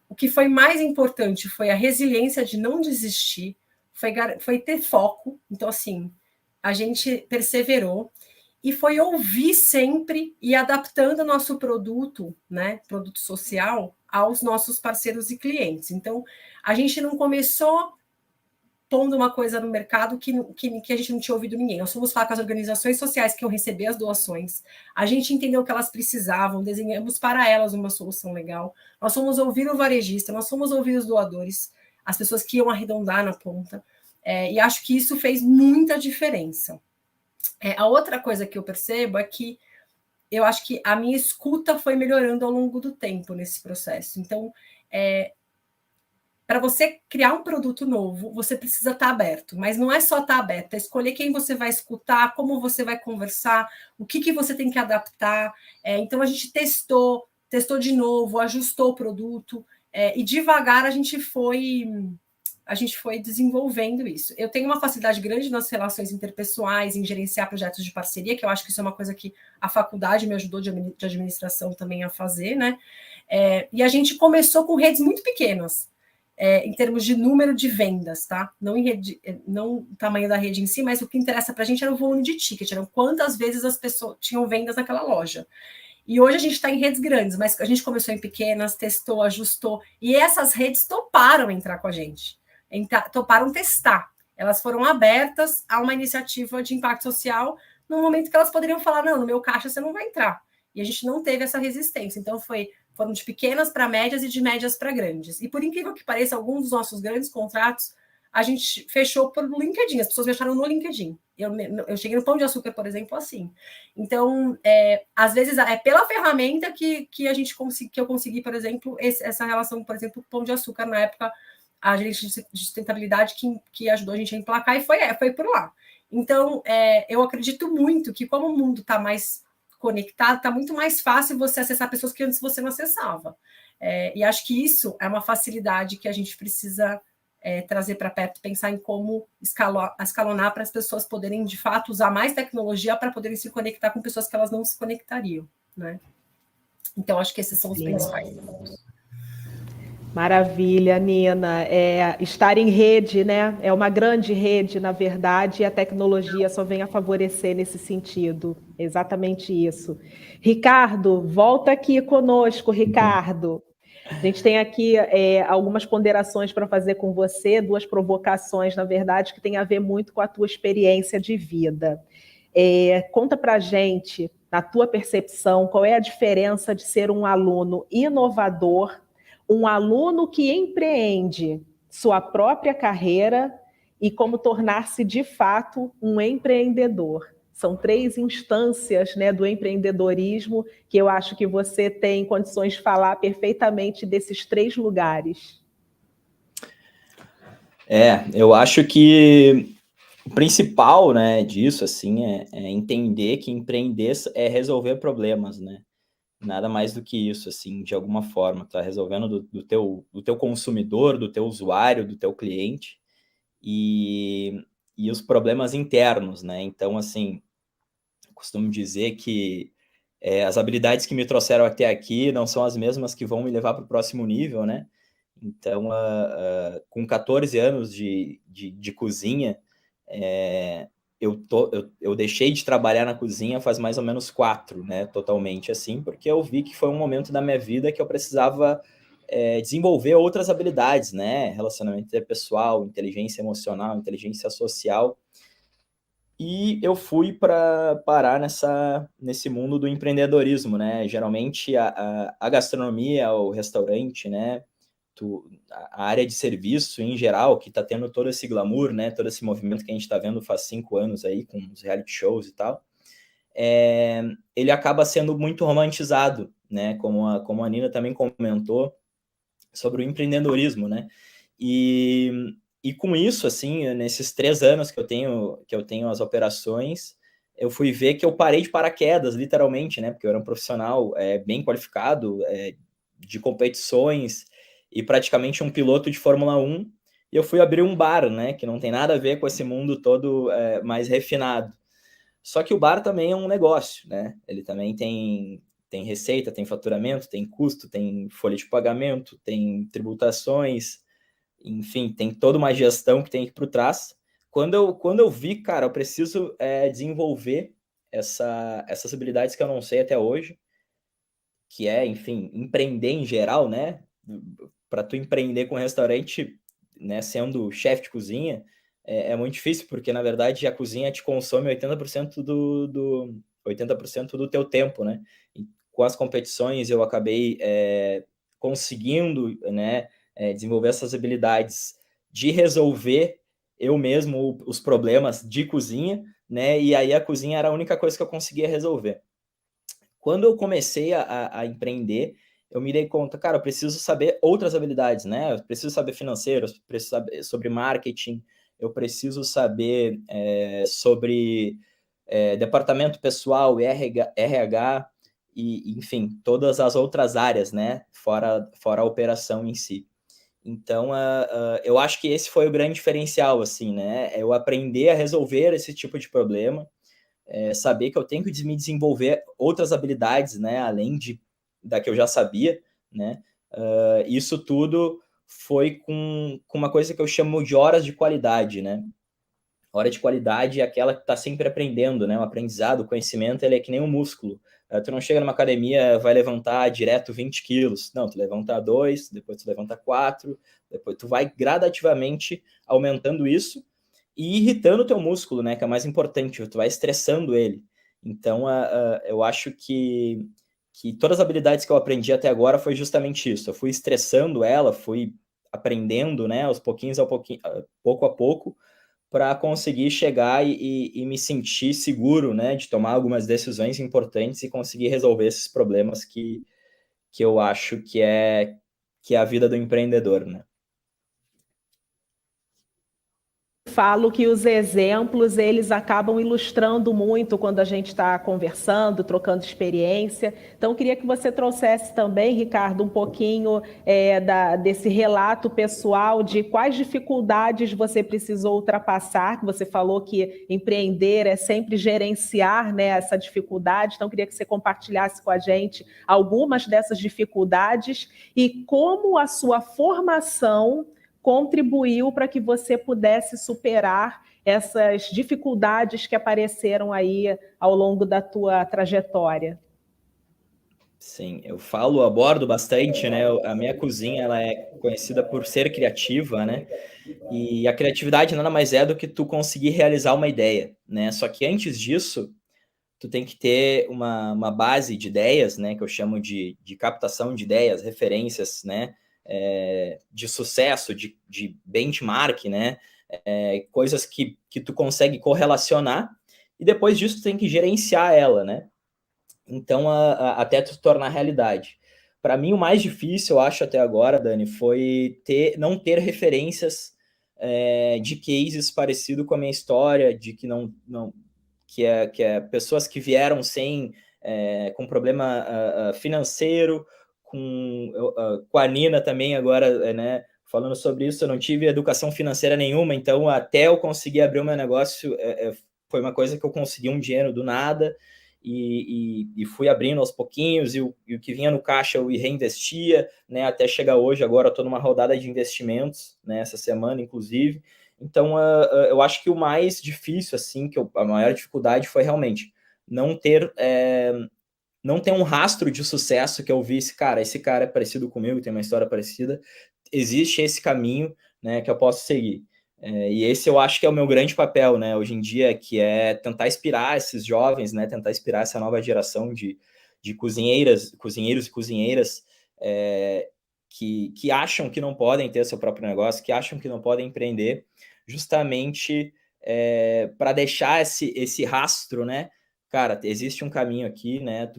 o que foi mais importante foi a resiliência de não desistir, foi ter foco. Então, assim, a gente perseverou e foi ouvir sempre e adaptando o nosso produto, né, produto social, aos nossos parceiros e clientes. Então, a gente não começou pondo uma coisa no mercado que a gente não tinha ouvido ninguém. Nós fomos falar com as organizações sociais que iam receber as doações, a gente entendeu o que elas precisavam, desenhamos para elas uma solução legal, nós fomos ouvir o varejista, nós fomos ouvir os doadores, as pessoas que iam arredondar na ponta, e acho que isso fez muita diferença. A outra coisa que eu percebo é que eu acho que a minha escuta foi melhorando ao longo do tempo nesse processo. Então, para você criar um produto novo, você precisa estar aberto, mas não é só estar aberto, é escolher quem você vai escutar, como você vai conversar, o que você tem que adaptar. Então, a gente testou de novo, ajustou o produto, e devagar a gente foi desenvolvendo isso. Eu tenho uma facilidade grande nas relações interpessoais, em gerenciar projetos de parceria, que eu acho que isso é uma coisa que a faculdade me ajudou de administração também a fazer, né? E a gente começou com redes muito pequenas, em termos de número de vendas, tá? Não o tamanho da rede em si, mas o que interessa para a gente era o volume de ticket, eram quantas vezes as pessoas tinham vendas naquela loja. E hoje a gente está em redes grandes, mas a gente começou em pequenas, testou, ajustou, e essas redes toparam entrar com a gente, toparam testar. Elas foram abertas a uma iniciativa de impacto social no momento que elas poderiam falar, não, no meu caixa você não vai entrar. E a gente não teve essa resistência. Então, foram de pequenas para médias e de médias para grandes. E por incrível que pareça, alguns dos nossos grandes contratos a gente fechou por LinkedIn, as pessoas me acharam no LinkedIn. Eu cheguei no Pão de Açúcar, por exemplo, assim. Então, às vezes, é pela ferramenta que eu consegui, por exemplo, essa relação, por exemplo, com o Pão de Açúcar, na época, a gerente de sustentabilidade que ajudou a gente a emplacar, e foi por lá. Então, eu acredito muito que, como o mundo está mais conectado, está muito mais fácil você acessar pessoas que antes você não acessava. E acho que isso é uma facilidade que a gente precisa trazer para perto, pensar em como escalonar para as pessoas poderem, de fato, usar mais tecnologia para poderem se conectar com pessoas que elas não se conectariam, né? Então, acho que esses são os principais. Maravilha, Nina. Estar em rede, né? É uma grande rede, na verdade, e a tecnologia só vem a favorecer nesse sentido. Exatamente isso. Ricardo, volta aqui conosco, Ricardo. A gente tem aqui algumas ponderações para fazer com você, duas provocações, na verdade, que tem a ver muito com a tua experiência de vida. Conta para a gente, na tua percepção, qual é a diferença de ser um aluno inovador, um aluno que empreende sua própria carreira e como tornar-se, de fato, um empreendedor. São 3 instâncias, né, do empreendedorismo que eu acho que você tem condições de falar perfeitamente desses 3 lugares. Eu acho que o principal, né, disso, assim, é entender que empreender é resolver problemas, né? Nada mais do que isso, assim, de alguma forma, tá resolvendo do teu consumidor, do teu usuário, do teu cliente. E e os problemas internos, né? Então, assim, costumo dizer que as habilidades que me trouxeram até aqui não são as mesmas que vão me levar para o próximo nível, né? Então, com 14 anos de cozinha, eu deixei de trabalhar na cozinha faz mais ou menos 4, né? Totalmente assim, porque eu vi que foi um momento da minha vida que eu precisava desenvolver outras habilidades, né? Relacionamento interpessoal, inteligência emocional, inteligência social. E eu fui para parar nesse mundo do empreendedorismo, né? Geralmente a gastronomia, o restaurante, né? A área de serviço em geral, que está tendo todo esse glamour, né? Todo esse movimento que a gente está vendo faz 5 anos aí, com os reality shows e tal, ele acaba sendo muito romantizado, né? Como a Nina também comentou sobre o empreendedorismo, né? E com isso, assim, nesses 3 anos que eu tenho as operações, eu fui ver que eu parei de paraquedas, literalmente, né? Porque eu era um profissional bem qualificado, de competições e praticamente um piloto de Fórmula 1. E eu fui abrir um bar, né? Que não tem nada a ver com esse mundo todo mais refinado. Só que o bar também é um negócio, né? Ele também tem receita, tem faturamento, tem custo, tem folha de pagamento, tem tributações, enfim, tem toda uma gestão que tem que ir por trás. Quando eu vi, cara, eu preciso desenvolver essas habilidades que eu não sei até hoje, que é, enfim, empreender em geral, né? Para tu empreender com restaurante, né, sendo chefe de cozinha, é muito difícil, porque, na verdade, a cozinha te consome 80% 80% do teu tempo, né? E com as competições, eu acabei conseguindo, né, desenvolver essas habilidades de resolver eu mesmo os problemas de cozinha, né? E aí a cozinha era a única coisa que eu conseguia resolver. Quando eu comecei a empreender, eu me dei conta, cara, eu preciso saber outras habilidades, né? Eu preciso saber financeiro, eu preciso saber sobre marketing, eu preciso saber sobre departamento pessoal, RH e, enfim, todas as outras áreas, né? Fora a operação em si. Então, eu acho que esse foi o grande diferencial, assim, né? Eu aprender a resolver esse tipo de problema, saber que eu tenho que me desenvolver outras habilidades, né, além da que eu já sabia, né, isso tudo foi com uma coisa que eu chamo de horas de qualidade, né. Hora de qualidade é aquela que está sempre aprendendo, né, o aprendizado, o conhecimento, ele é que nem um músculo. Tu não chega numa academia, vai levantar direto 20 quilos, não, tu levanta 2, depois tu levanta 4, depois tu vai gradativamente aumentando isso, e irritando o teu músculo, né, que é mais importante, tu vai estressando ele. Então, eu acho que todas as habilidades que eu aprendi até agora foi justamente isso. Eu fui estressando ela, fui aprendendo, né, aos pouquinhos, pouco a pouco, para conseguir chegar e me sentir seguro, né, de tomar algumas decisões importantes e conseguir resolver esses problemas que eu acho que é a vida do empreendedor, né. Falo que os exemplos, eles acabam ilustrando muito quando a gente está conversando, trocando experiência. Então, queria que você trouxesse também, Ricardo, um pouquinho desse relato pessoal de quais dificuldades você precisou ultrapassar, que você falou que empreender é sempre gerenciar, né, essa dificuldade. Então, queria que você compartilhasse com a gente algumas dessas dificuldades e como a sua formação contribuiu para que você pudesse superar essas dificuldades que apareceram aí ao longo da tua trajetória. Sim, eu abordo bastante, né? A minha cozinha, ela é conhecida por ser criativa, né? E a criatividade nada mais é do que tu conseguir realizar uma ideia, né? Só que antes disso, tu tem que ter uma base de ideias, né? Que eu chamo de captação de ideias, referências, né? De sucesso, de benchmark, né? Coisas que tu consegue correlacionar e depois disso tu tem que gerenciar ela, né? Então, até tu tornar realidade. Para mim, o mais difícil, eu acho, até agora, Dani, foi não ter referências de cases parecido com a minha história, de que que é pessoas que vieram com problema financeiro, com a Nina também agora, né, falando sobre isso, eu não tive educação financeira nenhuma, então até eu conseguir abrir o meu negócio, foi uma coisa que eu consegui um dinheiro do nada, e fui abrindo aos pouquinhos, e o que vinha no caixa eu reinvestia, né, até chegar hoje. Agora eu estou numa rodada de investimentos, né, essa semana, inclusive. Então, eu acho que o mais difícil, assim, a maior dificuldade foi realmente não ter um rastro de sucesso que eu vi, esse cara é parecido comigo, tem uma história parecida, existe esse caminho, né, que eu posso seguir. E esse eu acho que é o meu grande papel, né, hoje em dia, que é tentar inspirar esses jovens, né, tentar inspirar essa nova geração de cozinheiros e cozinheiras que acham que não podem ter seu próprio negócio, que acham que não podem empreender, justamente para deixar esse rastro, né? Cara, existe um caminho aqui, né?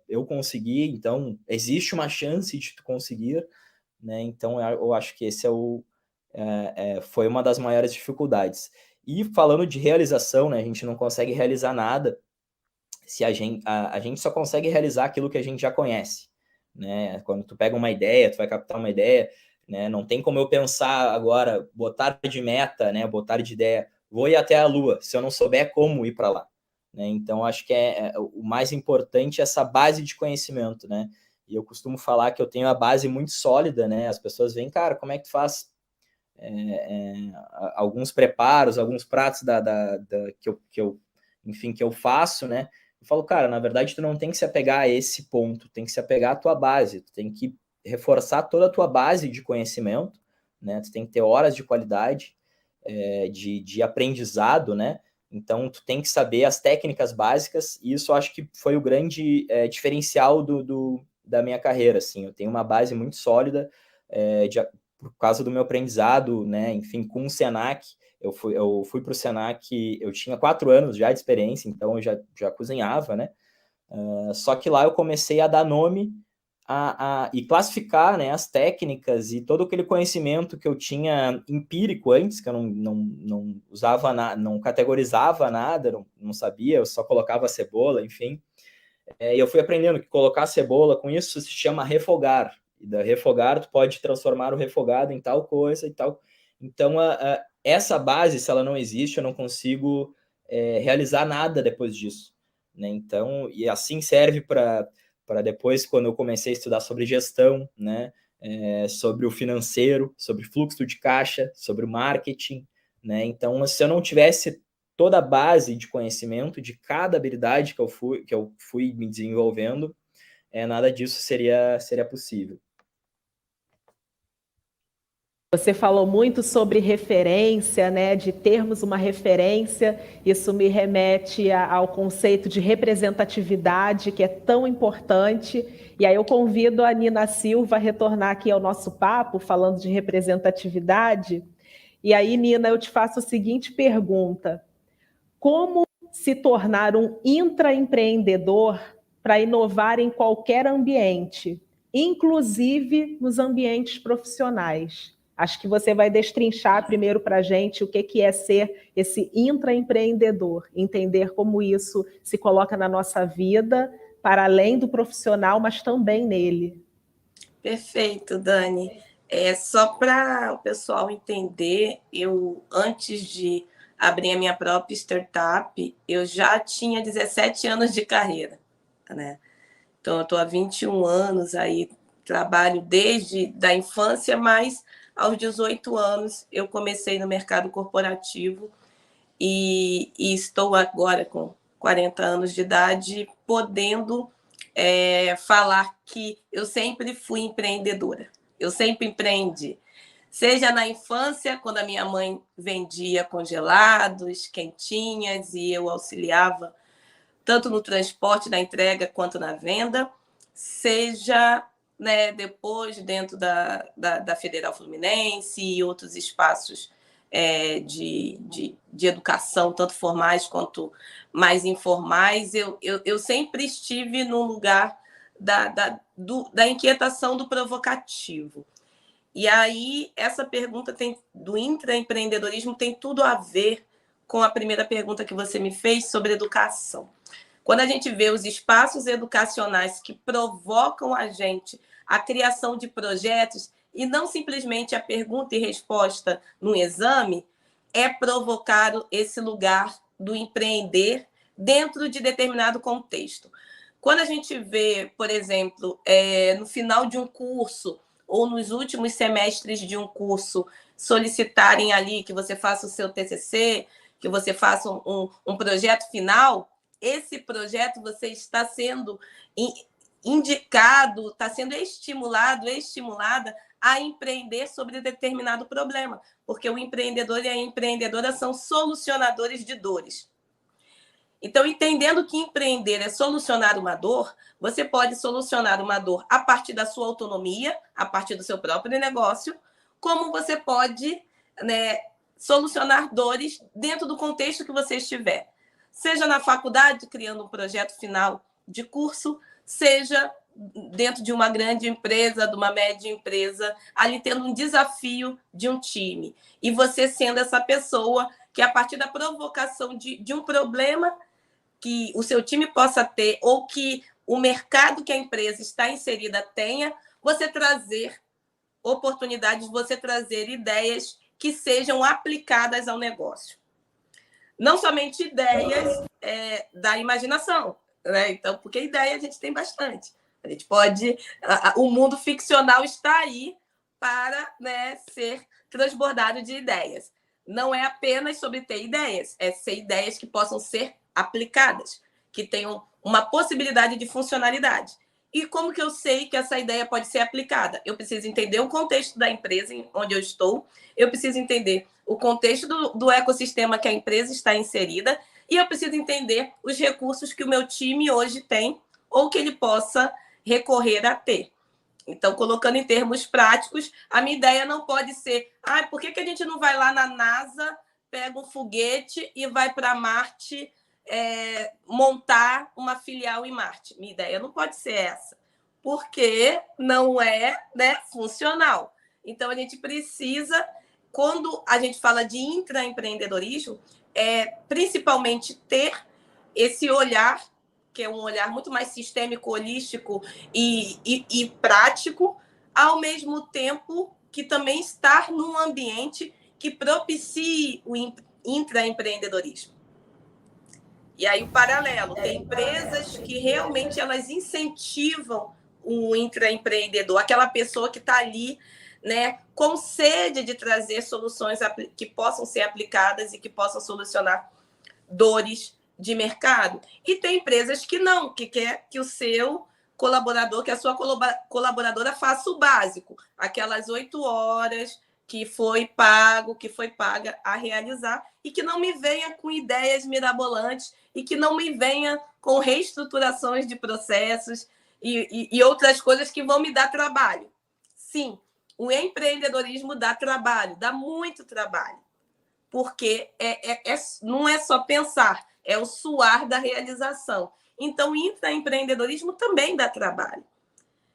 Eu consegui, então existe uma chance de tu conseguir, né? Então eu acho que esse foi uma das maiores dificuldades. E falando de realização, né? A gente não consegue realizar nada se a gente só consegue realizar aquilo que a gente já conhece, né? Quando tu pega uma ideia, tu vai captar uma ideia, né? Não tem como eu pensar agora, botar de meta, né? Botar de ideia, vou ir até a Lua, se eu não souber como ir para lá, né? Então acho que o mais importante é essa base de conhecimento, né? E eu costumo falar que eu tenho a base muito sólida, né? As pessoas veem, cara, como é que tu faz alguns preparos, alguns pratos que eu faço, né? Eu falo, cara, na verdade tu não tem que se apegar a esse ponto, tem que se apegar à tua base, tu tem que reforçar toda a tua base de conhecimento, né? Tu tem que ter horas de qualidade, de aprendizado, né? Então tu tem que saber as técnicas básicas, e isso eu acho que foi o grande diferencial da minha carreira, assim. Eu tenho uma base muito sólida, por causa do meu aprendizado, né? Enfim, com o Senac. Eu fui para o Senac, eu tinha 4 anos já de experiência, então eu já cozinhava, né? Só que lá eu comecei a dar nome e classificar, né, as técnicas e todo aquele conhecimento que eu tinha empírico antes, que eu não usava nada, não categorizava nada, não sabia, eu só colocava cebola, enfim. E eu fui aprendendo que colocar cebola com isso se chama refogar. E da refogar, tu pode transformar o refogado em tal coisa e tal. Então, essa base, se ela não existe, eu não consigo realizar nada depois disso, né? Então, e assim serve para depois, quando eu comecei a estudar sobre gestão, né? Sobre o financeiro, sobre fluxo de caixa, sobre o marketing, né? Então, se eu não tivesse toda a base de conhecimento de cada habilidade que eu fui me desenvolvendo, nada disso seria possível. Você falou muito sobre referência, né, de termos uma referência. Isso me remete ao conceito de representatividade, que é tão importante. E aí eu convido a Nina Silva a retornar aqui ao nosso papo, falando de representatividade. E aí, Nina, eu te faço a seguinte pergunta: como se tornar um intraempreendedor para inovar em qualquer ambiente, inclusive nos ambientes profissionais? Acho que você vai destrinchar primeiro para a gente o que é ser esse intraempreendedor, entender como isso se coloca na nossa vida, para além do profissional, mas também nele. Perfeito, Dani. Só para o pessoal entender, eu, antes de abrir a minha própria startup, eu já tinha 17 anos de carreira, né? Então, eu estou há 21 anos aí, trabalho desde da infância, mas aos 18 anos eu comecei no mercado corporativo e estou agora com 40 anos de idade, podendo falar que eu sempre fui empreendedora. Eu sempre empreendi. Seja na infância, quando a minha mãe vendia congelados, quentinhas, e eu auxiliava tanto no transporte, na entrega, quanto na venda, seja, né, depois dentro da Federal Fluminense e outros espaços de educação, tanto formais quanto mais informais. Eu sempre estive no lugar da inquietação, do provocativo. E aí, essa pergunta do intraempreendedorismo tem tudo a ver com a primeira pergunta que você me fez sobre educação. Quando a gente vê os espaços educacionais que provocam a gente a criação de projetos, e não simplesmente a pergunta e resposta no exame, é provocar esse lugar do empreender dentro de determinado contexto. Quando a gente vê, por exemplo, no final de um curso ou nos últimos semestres de um curso, solicitarem ali que você faça o seu TCC, que você faça um projeto final, esse projeto você está sendo indicado, está sendo estimulada a empreender sobre determinado problema, porque o empreendedor e a empreendedora são solucionadores de dores. Então, entendendo que empreender é solucionar uma dor, você pode solucionar uma dor a partir da sua autonomia, a partir do seu próprio negócio, como você pode, né, solucionar dores dentro do contexto que você estiver. Seja na faculdade, criando um projeto final de curso, seja dentro de uma grande empresa, de uma média empresa, ali tendo um desafio de um time. E você sendo essa pessoa que, a partir da provocação de um problema que o seu time possa ter, ou que o mercado que a empresa está inserida tenha, você trazer oportunidades, você trazer ideias que sejam aplicadas ao negócio. Não somente ideias da imaginação, né? Então, porque ideia a gente tem bastante. A gente pode... O mundo ficcional está aí para, né, ser transbordado de ideias. Não é apenas sobre ter ideias, é ser ideias que possam ser aplicadas, que tenham uma possibilidade de funcionalidade. E como que eu sei que essa ideia pode ser aplicada? Eu preciso entender o contexto da empresa onde eu estou, eu preciso entender o contexto do ecossistema que a empresa está inserida, e eu preciso entender os recursos que o meu time hoje tem, ou que ele possa recorrer a ter. Então, colocando em termos práticos, a minha ideia não pode ser, por que a gente não vai lá na NASA, pega um foguete e vai para Marte montar uma filial em Marte? Minha ideia não pode ser essa, porque não é, né, funcional. Então, a gente precisa, quando a gente fala de intraempreendedorismo, principalmente ter esse olhar, que é um olhar muito mais sistêmico, holístico e prático, ao mesmo tempo que também estar num ambiente que propicie o intraempreendedorismo. E aí o paralelo, tem empresas que realmente elas incentivam o intraempreendedor, aquela pessoa que está ali, né, com sede de trazer soluções que possam ser aplicadas e que possam solucionar dores de mercado. E tem empresas que não, que quer que o seu colaborador, que a sua colaboradora faça o básico, aquelas 8 horas que foi paga a realizar, e que não me venha com ideias mirabolantes, e que não me venha com reestruturações de processos e outras coisas que vão me dar trabalho. Sim, o empreendedorismo dá trabalho, dá muito trabalho, porque não é só pensar, é o suar da realização. Então, o intraempreendedorismo também dá trabalho.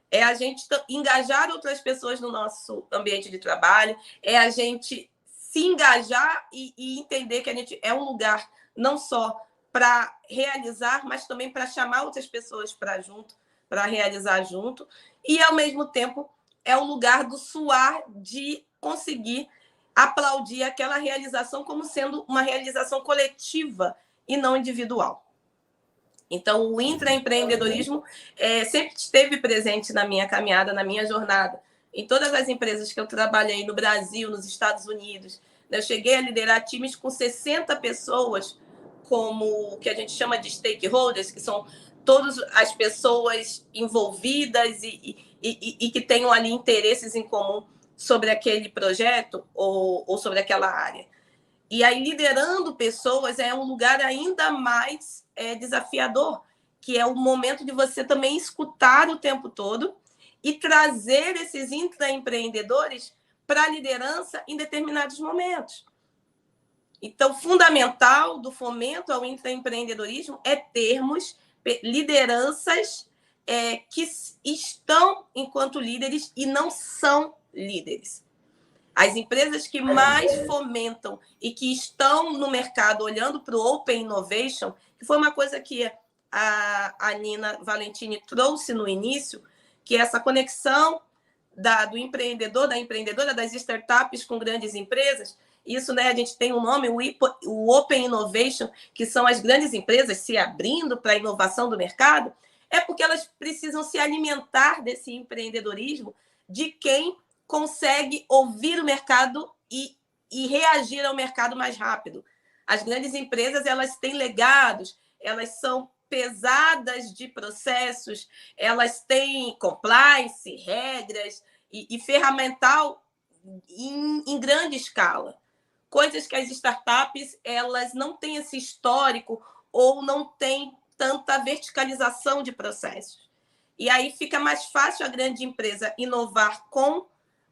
É a gente engajar outras pessoas no nosso ambiente de trabalho, é a gente se engajar e entender que a gente é um lugar não só para realizar, mas também para chamar outras pessoas para realizar junto, e, ao mesmo tempo, é o lugar do suar, de conseguir aplaudir aquela realização como sendo uma realização coletiva e não individual. Então, o intraempreendedorismo sempre esteve presente na minha caminhada, na minha jornada. Em todas as empresas que eu trabalhei no Brasil, nos Estados Unidos, eu cheguei a liderar times com 60 pessoas, como o que a gente chama de stakeholders, que são todas as pessoas envolvidas e que tenham ali interesses em comum sobre aquele projeto ou sobre aquela área. E aí, liderando pessoas é um lugar ainda mais desafiador, que é o momento de você também escutar o tempo todo e trazer esses intraempreendedores para a liderança em determinados momentos. Então, fundamental do fomento ao intraempreendedorismo é termos lideranças que estão enquanto líderes e não são líderes. As empresas que mais fomentam e que estão no mercado olhando para o Open Innovation, que foi uma coisa que a Nina Valentini trouxe no início, que é essa conexão do empreendedor, da empreendedora, das startups com grandes empresas, isso, né, a gente tem um nome, o Open Innovation, que são as grandes empresas se abrindo para a inovação do mercado, é porque elas precisam se alimentar desse empreendedorismo de quem consegue ouvir o mercado e reagir ao mercado mais rápido. As grandes empresas, elas têm legados, elas são pesadas de processos, elas têm compliance, regras e ferramental em grande escala. Coisas que as startups, elas não têm esse histórico ou não têm tanta verticalização de processos. E aí fica mais fácil a grande empresa inovar com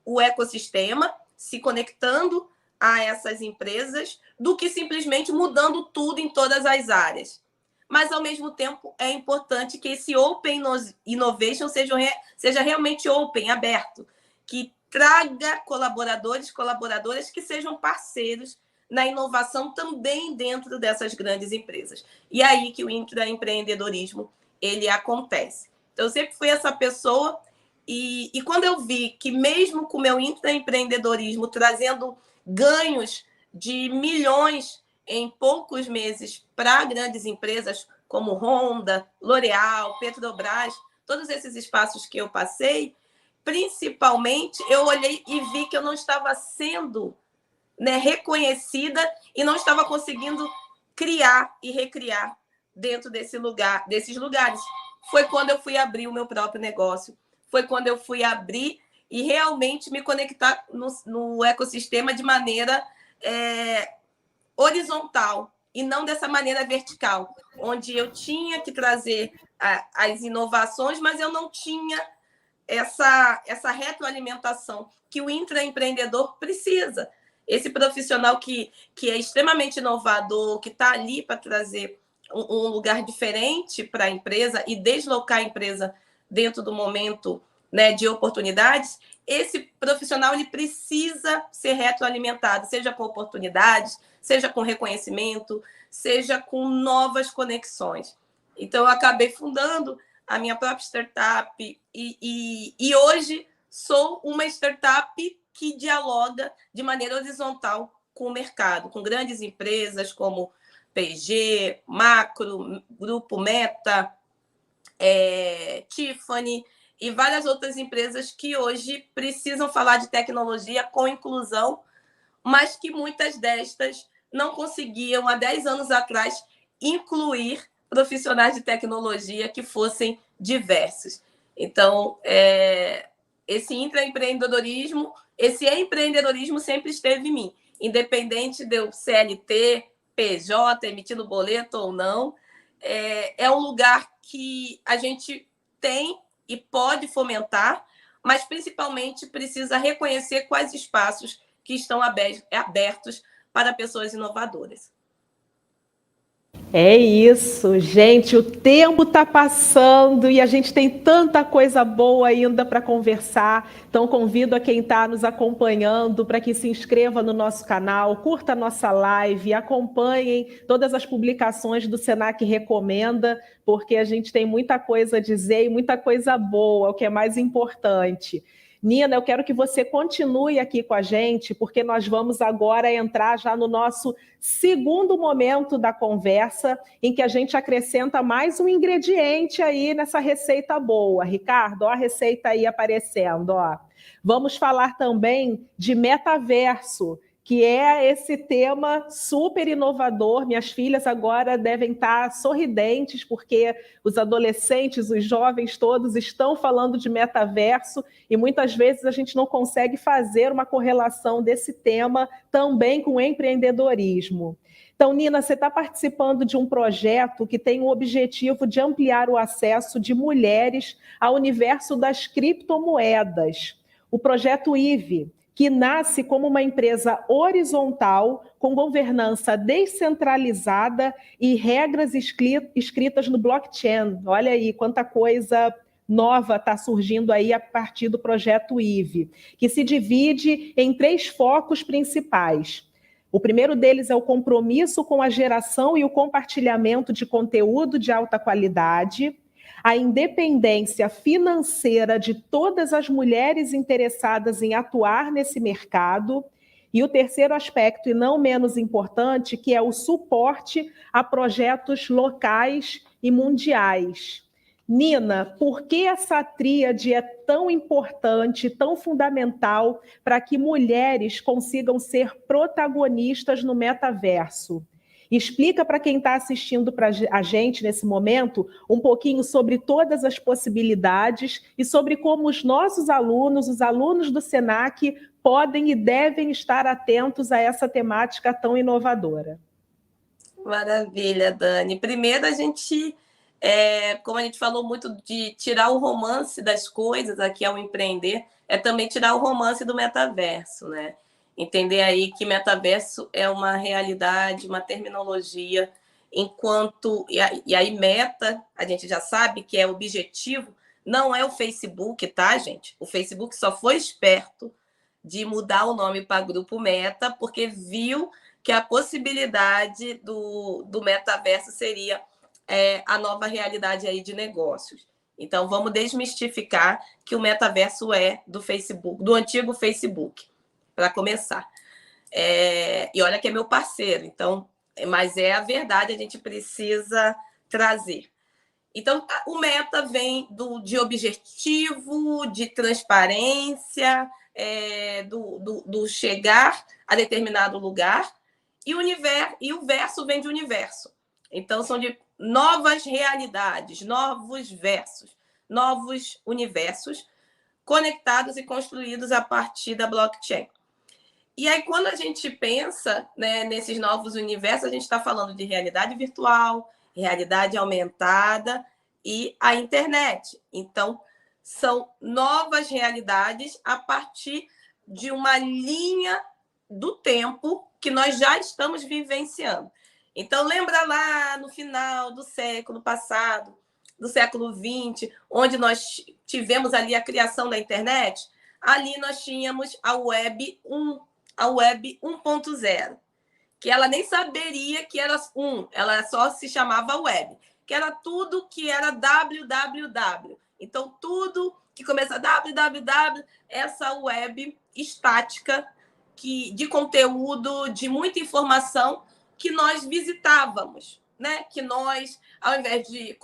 o ecossistema, se conectando a essas empresas, do que simplesmente mudando tudo em todas as áreas. Mas, ao mesmo tempo, é importante que esse Open Innovation seja realmente open, aberto, que traga colaboradores, colaboradoras que sejam parceiros na inovação também dentro dessas grandes empresas. E aí que o intraempreendedorismo ele acontece. Então, eu sempre fui essa pessoa e quando eu vi que mesmo com o meu intraempreendedorismo trazendo ganhos de milhões em poucos meses para grandes empresas como Honda, L'Oréal, Petrobras, todos esses espaços que eu passei, principalmente eu olhei e vi que eu não estava sendo, né, reconhecida e não estava conseguindo criar e recriar dentro desses lugares. Foi quando eu fui abrir o meu próprio negócio, foi quando eu fui abrir e realmente me conectar no ecossistema de maneira horizontal e não dessa maneira vertical, onde eu tinha que trazer as inovações, mas eu não tinha essa retroalimentação que o intraempreendedor precisa. Esse profissional que é extremamente inovador, que está ali para trazer um lugar diferente para a empresa e deslocar a empresa dentro do momento, né, de oportunidades, esse profissional ele precisa ser retroalimentado, seja com oportunidades, seja com reconhecimento, seja com novas conexões. Então, eu acabei fundando a minha própria startup e hoje sou uma startup que dialoga de maneira horizontal com o mercado, com grandes empresas como P&G, Macro, Grupo Meta, Tiffany e várias outras empresas que hoje precisam falar de tecnologia com inclusão, mas que muitas destas não conseguiam, há 10 anos atrás, incluir profissionais de tecnologia que fossem diversos. Então, esse intraempreendedorismo, esse empreendedorismo sempre esteve em mim, independente de eu CLT, PJ, emitindo boleto ou não, é um lugar que a gente tem e pode fomentar, mas principalmente precisa reconhecer quais espaços que estão abertos para pessoas inovadoras. É isso, gente, o tempo está passando e a gente tem tanta coisa boa ainda para conversar, então convido a quem está nos acompanhando para que se inscreva no nosso canal, curta a nossa live, acompanhem todas as publicações do Senac Recomenda, porque a gente tem muita coisa a dizer e muita coisa boa, o que é mais importante. Nina, eu quero que você continue aqui com a gente, porque nós vamos agora entrar já no nosso segundo momento da conversa, em que a gente acrescenta mais um ingrediente aí nessa receita boa. Ricardo, ó a receita aí aparecendo, ó. Vamos falar também de metaverso, que é esse tema super inovador. Minhas filhas agora devem estar sorridentes, porque os adolescentes, os jovens todos estão falando de metaverso e muitas vezes a gente não consegue fazer uma correlação desse tema também com o empreendedorismo. Então, Nina, você está participando de um projeto que tem o objetivo de ampliar o acesso de mulheres ao universo das criptomoedas. O projeto IVE, que nasce como uma empresa horizontal, com governança descentralizada e regras escritas no blockchain. Olha aí, quanta coisa nova está surgindo aí a partir do projeto IVE, que se divide em 3 focos principais. O primeiro deles é o compromisso com a geração e o compartilhamento de conteúdo de alta qualidade. a independência financeira de todas as mulheres interessadas em atuar nesse mercado, e o terceiro aspecto, e não menos importante, que é o suporte a projetos locais e mundiais. Nina, por que essa tríade é tão importante, tão fundamental para que mulheres consigam ser protagonistas no metaverso? Explica para quem está assistindo para a gente nesse momento um pouquinho sobre todas as possibilidades e sobre como os nossos alunos, os alunos do SENAC, podem e devem estar atentos a essa temática tão inovadora. Maravilha, Dani. Primeiro, a gente, como a gente falou muito de tirar o romance das coisas aqui ao empreender, é também tirar o romance do metaverso, né? Entender aí que metaverso é uma realidade, uma terminologia, enquanto... E aí meta, a gente já sabe que é objetivo, não é o Facebook, tá, gente? O Facebook só foi esperto de mudar o nome para Grupo Meta, porque viu que a possibilidade do metaverso seria a nova realidade aí de negócios. Então, vamos desmistificar que o metaverso é do Facebook, do antigo Facebook, para começar. E olha que é meu parceiro, então, mas é a verdade, a gente precisa trazer. Então, o meta vem de objetivo, de transparência, do chegar a determinado lugar, e o verso vem de universo. Então, são de novas realidades, novos versos, novos universos conectados e construídos a partir da blockchain. E aí, quando a gente pensa, né, nesses novos universos, a gente está falando de realidade virtual, realidade aumentada e a internet. Então, são novas realidades a partir de uma linha do tempo que nós já estamos vivenciando. Então, lembra lá no final do século passado, do século XX, onde nós tivemos ali a criação da internet? Ali nós tínhamos a Web 1.0, que ela nem saberia que era ela só se chamava Web, que era tudo que era www. Então, tudo que começa www, essa web estática de conteúdo, de muita informação que nós visitávamos, né? Que nós, ao invés de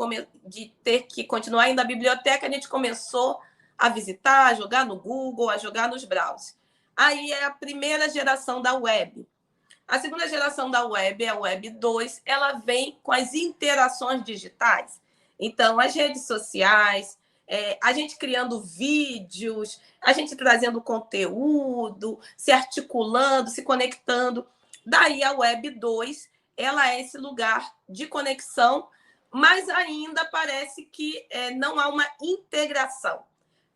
ter que continuar indo à biblioteca, a gente começou a visitar, a jogar no Google, a jogar nos browsers. Aí é a primeira geração da web. A segunda geração da web, a Web 2, ela vem com as interações digitais. Então, as redes sociais, a gente criando vídeos, a gente trazendo conteúdo, se articulando, se conectando. Daí a Web 2, ela é esse lugar de conexão, mas ainda parece que não há uma integração.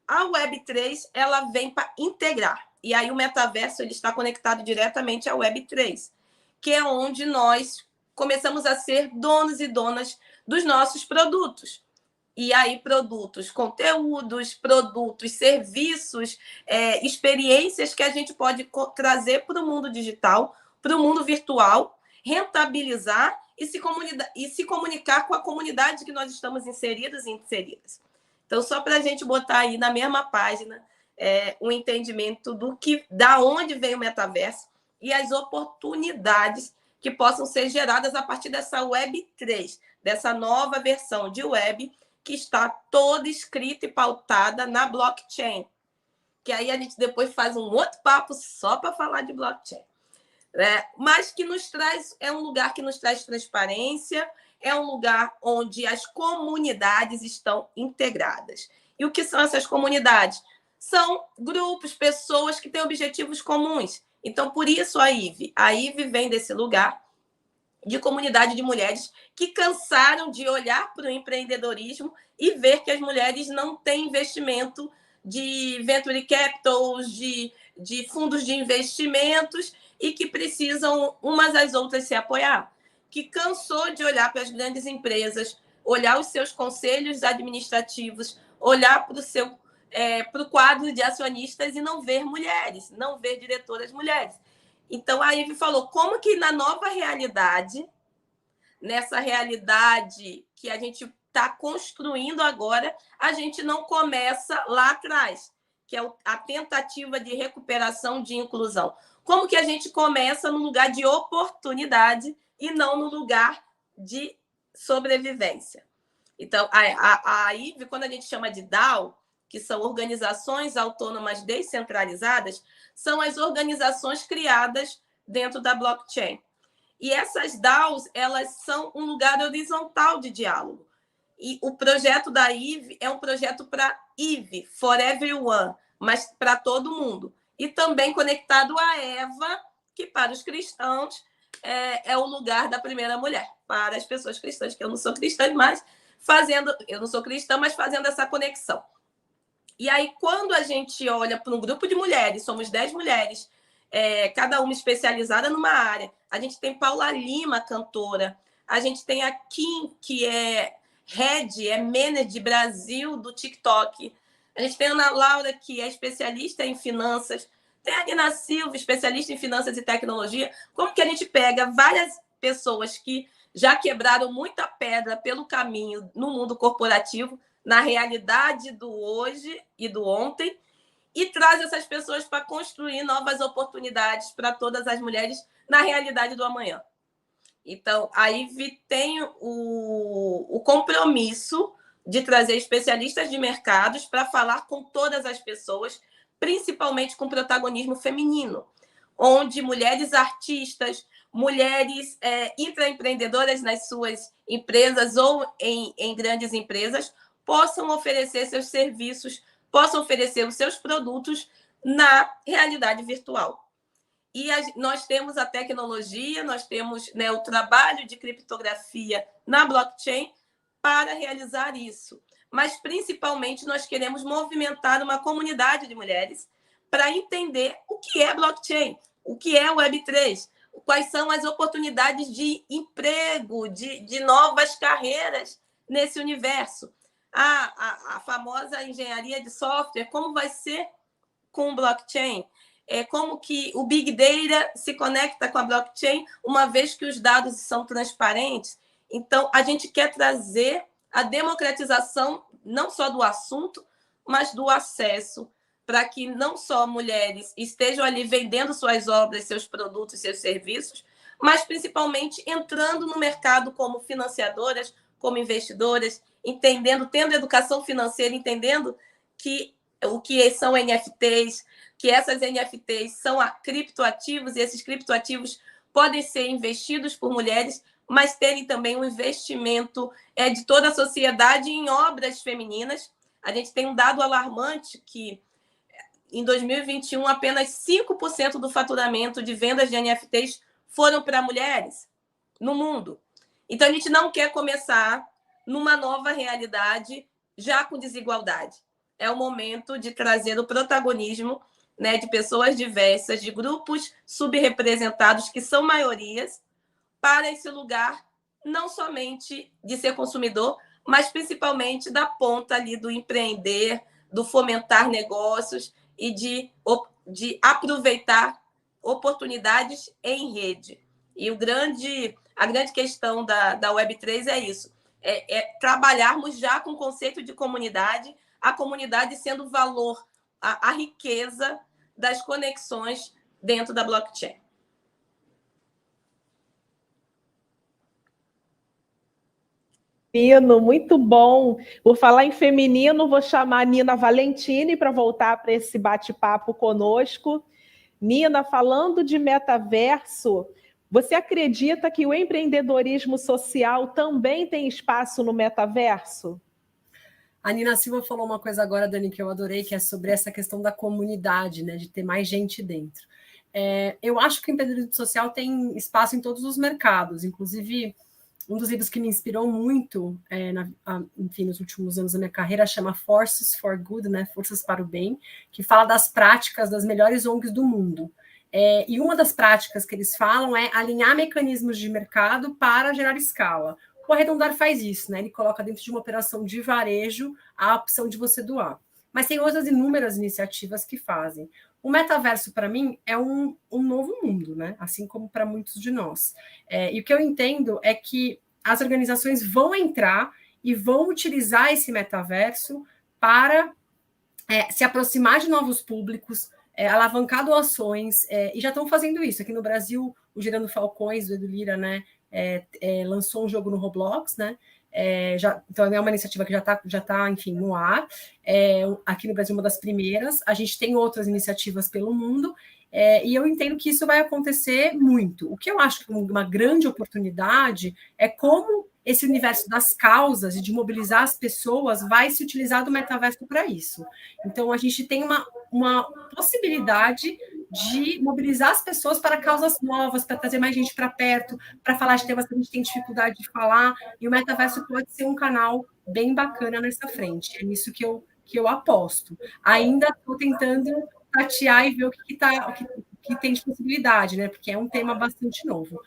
A Web 3, ela vem para integrar. E aí o metaverso ele está conectado diretamente à Web 3, que é onde nós começamos a ser donos e donas dos nossos produtos. E aí produtos, conteúdos, produtos, serviços, experiências que a gente pode trazer para o mundo digital, para o mundo virtual, rentabilizar e se comunicar com a comunidade que nós estamos inseridos e inseridas. Então, só para a gente botar aí na mesma página um entendimento da onde vem o metaverso e as oportunidades que possam ser geradas a partir dessa Web 3, dessa nova versão de web que está toda escrita e pautada na blockchain. Que aí a gente depois faz um outro papo só para falar de blockchain. Mas que é um lugar que nos traz transparência, é um lugar onde as comunidades estão integradas. E o que são essas comunidades? São grupos, pessoas que têm objetivos comuns. Então, por isso a IVE vem desse lugar de comunidade de mulheres que cansaram de olhar para o empreendedorismo e ver que as mulheres não têm investimento de venture capitals, de fundos de investimentos e que precisam umas às outras se apoiar. Que cansou de olhar para as grandes empresas, olhar os seus conselhos administrativos, olhar para o quadro de acionistas e não ver mulheres, não ver diretoras mulheres. Então, a Ivy falou como que na nova realidade, nessa realidade que a gente está construindo agora, a gente não começa lá atrás, que é a tentativa de recuperação de inclusão. Como que a gente começa no lugar de oportunidade e não no lugar de sobrevivência? Então, a IVE, quando a gente chama de DAO, que são organizações autônomas descentralizadas, são as organizações criadas dentro da blockchain. E essas DAOs, elas são um lugar horizontal de diálogo. E o projeto da IVE é um projeto para IVE, for everyone, mas para todo mundo. E também conectado à EVA, que para os cristãos é o lugar da primeira mulher. Para as pessoas cristãs, que eu não sou cristã, mas fazendo essa conexão. E aí, quando a gente olha para um grupo de mulheres, somos 10 mulheres, cada uma especializada numa área. A gente tem Paula Lima, cantora. A gente tem a Kim, que é manager Brasil do TikTok. A gente tem a Ana Laura, que é especialista em finanças. Tem a Nina Silva, especialista em finanças e tecnologia. Como que a gente pega várias pessoas que já quebraram muita pedra pelo caminho no mundo corporativo, na realidade do hoje e do ontem, e traz essas pessoas para construir novas oportunidades para todas as mulheres na realidade do amanhã. Então, a IVE tem o compromisso de trazer especialistas de mercados para falar com todas as pessoas, principalmente com protagonismo feminino, onde mulheres artistas, mulheres intraempreendedoras nas suas empresas ou em grandes empresas possam oferecer seus serviços, possam oferecer os seus produtos na realidade virtual. E nós temos a tecnologia, nós temos, né, o trabalho de criptografia na blockchain para realizar isso. Mas, principalmente, nós queremos movimentar uma comunidade de mulheres para entender o que é blockchain, o que é Web3, quais são as oportunidades de emprego, de novas carreiras nesse universo. A famosa engenharia de software, como vai ser com o blockchain? Como que o Big Data se conecta com a blockchain, uma vez que os dados são transparentes. Então, a gente quer trazer a democratização, não só do assunto, mas do acesso, para que não só mulheres estejam ali vendendo suas obras, seus produtos, seus serviços, mas principalmente entrando no mercado como financiadoras, como investidoras, entendendo, tendo educação financeira, entendendo o que são NFTs, que essas NFTs são criptoativos e esses criptoativos podem ser investidos por mulheres, mas terem também um investimento de toda a sociedade em obras femininas. A gente tem um dado alarmante que, em 2021, apenas 5% do faturamento de vendas de NFTs foram para mulheres no mundo. Então, a gente não quer começar numa nova realidade já com desigualdade. É o momento de trazer o protagonismo, né, de pessoas diversas, de grupos subrepresentados, que são maiorias, para esse lugar não somente de ser consumidor, mas principalmente da ponta ali do empreender, do fomentar negócios e de aproveitar oportunidades em rede. E a grande questão da Web3 é isso, trabalharmos já com o conceito de comunidade, a comunidade sendo o valor, a riqueza das conexões dentro da blockchain. Feminino, muito bom. Por falar em feminino, vou chamar a Nina Valentini para voltar para esse bate-papo conosco. Nina, falando de metaverso, você acredita que o empreendedorismo social também tem espaço no metaverso? A Nina Silva falou uma coisa agora, Dani, que eu adorei, que é sobre essa questão da comunidade, né, de ter mais gente dentro. Eu acho que o empreendedorismo social tem espaço em todos os mercados, inclusive um dos livros que me inspirou muito, enfim, nos últimos anos da minha carreira, chama Forces for Good, né, Forças para o Bem, que fala das práticas das melhores ONGs do mundo. E uma das práticas que eles falam é alinhar mecanismos de mercado para gerar escala. O Arredondar faz isso, né? Ele coloca dentro de uma operação de varejo a opção de você doar. Mas tem outras inúmeras iniciativas que fazem. O metaverso, para mim, é um novo mundo, né? Assim como para muitos de nós. E o que eu entendo é que as organizações vão entrar e vão utilizar esse metaverso para se aproximar de novos públicos, alavancar doações, e já estão fazendo isso. Aqui no Brasil, o Girando Falcões, do Edu Lira, né, lançou um jogo no Roblox, né? Então é uma iniciativa que já tá, enfim, no ar. Aqui no Brasil, uma das primeiras. A gente tem outras iniciativas pelo mundo, e eu entendo que isso vai acontecer muito. O que eu acho que uma grande oportunidade é como esse universo das causas e de mobilizar as pessoas vai se utilizar do metaverso para isso. Então, a gente tem uma possibilidade de mobilizar as pessoas para causas novas, para trazer mais gente para perto, para falar de temas que a gente tem dificuldade de falar, e o metaverso pode ser um canal bem bacana nessa frente. É nisso que eu aposto. Ainda estou tentando tatear e ver o que tem de possibilidade, né? Porque é um tema bastante novo.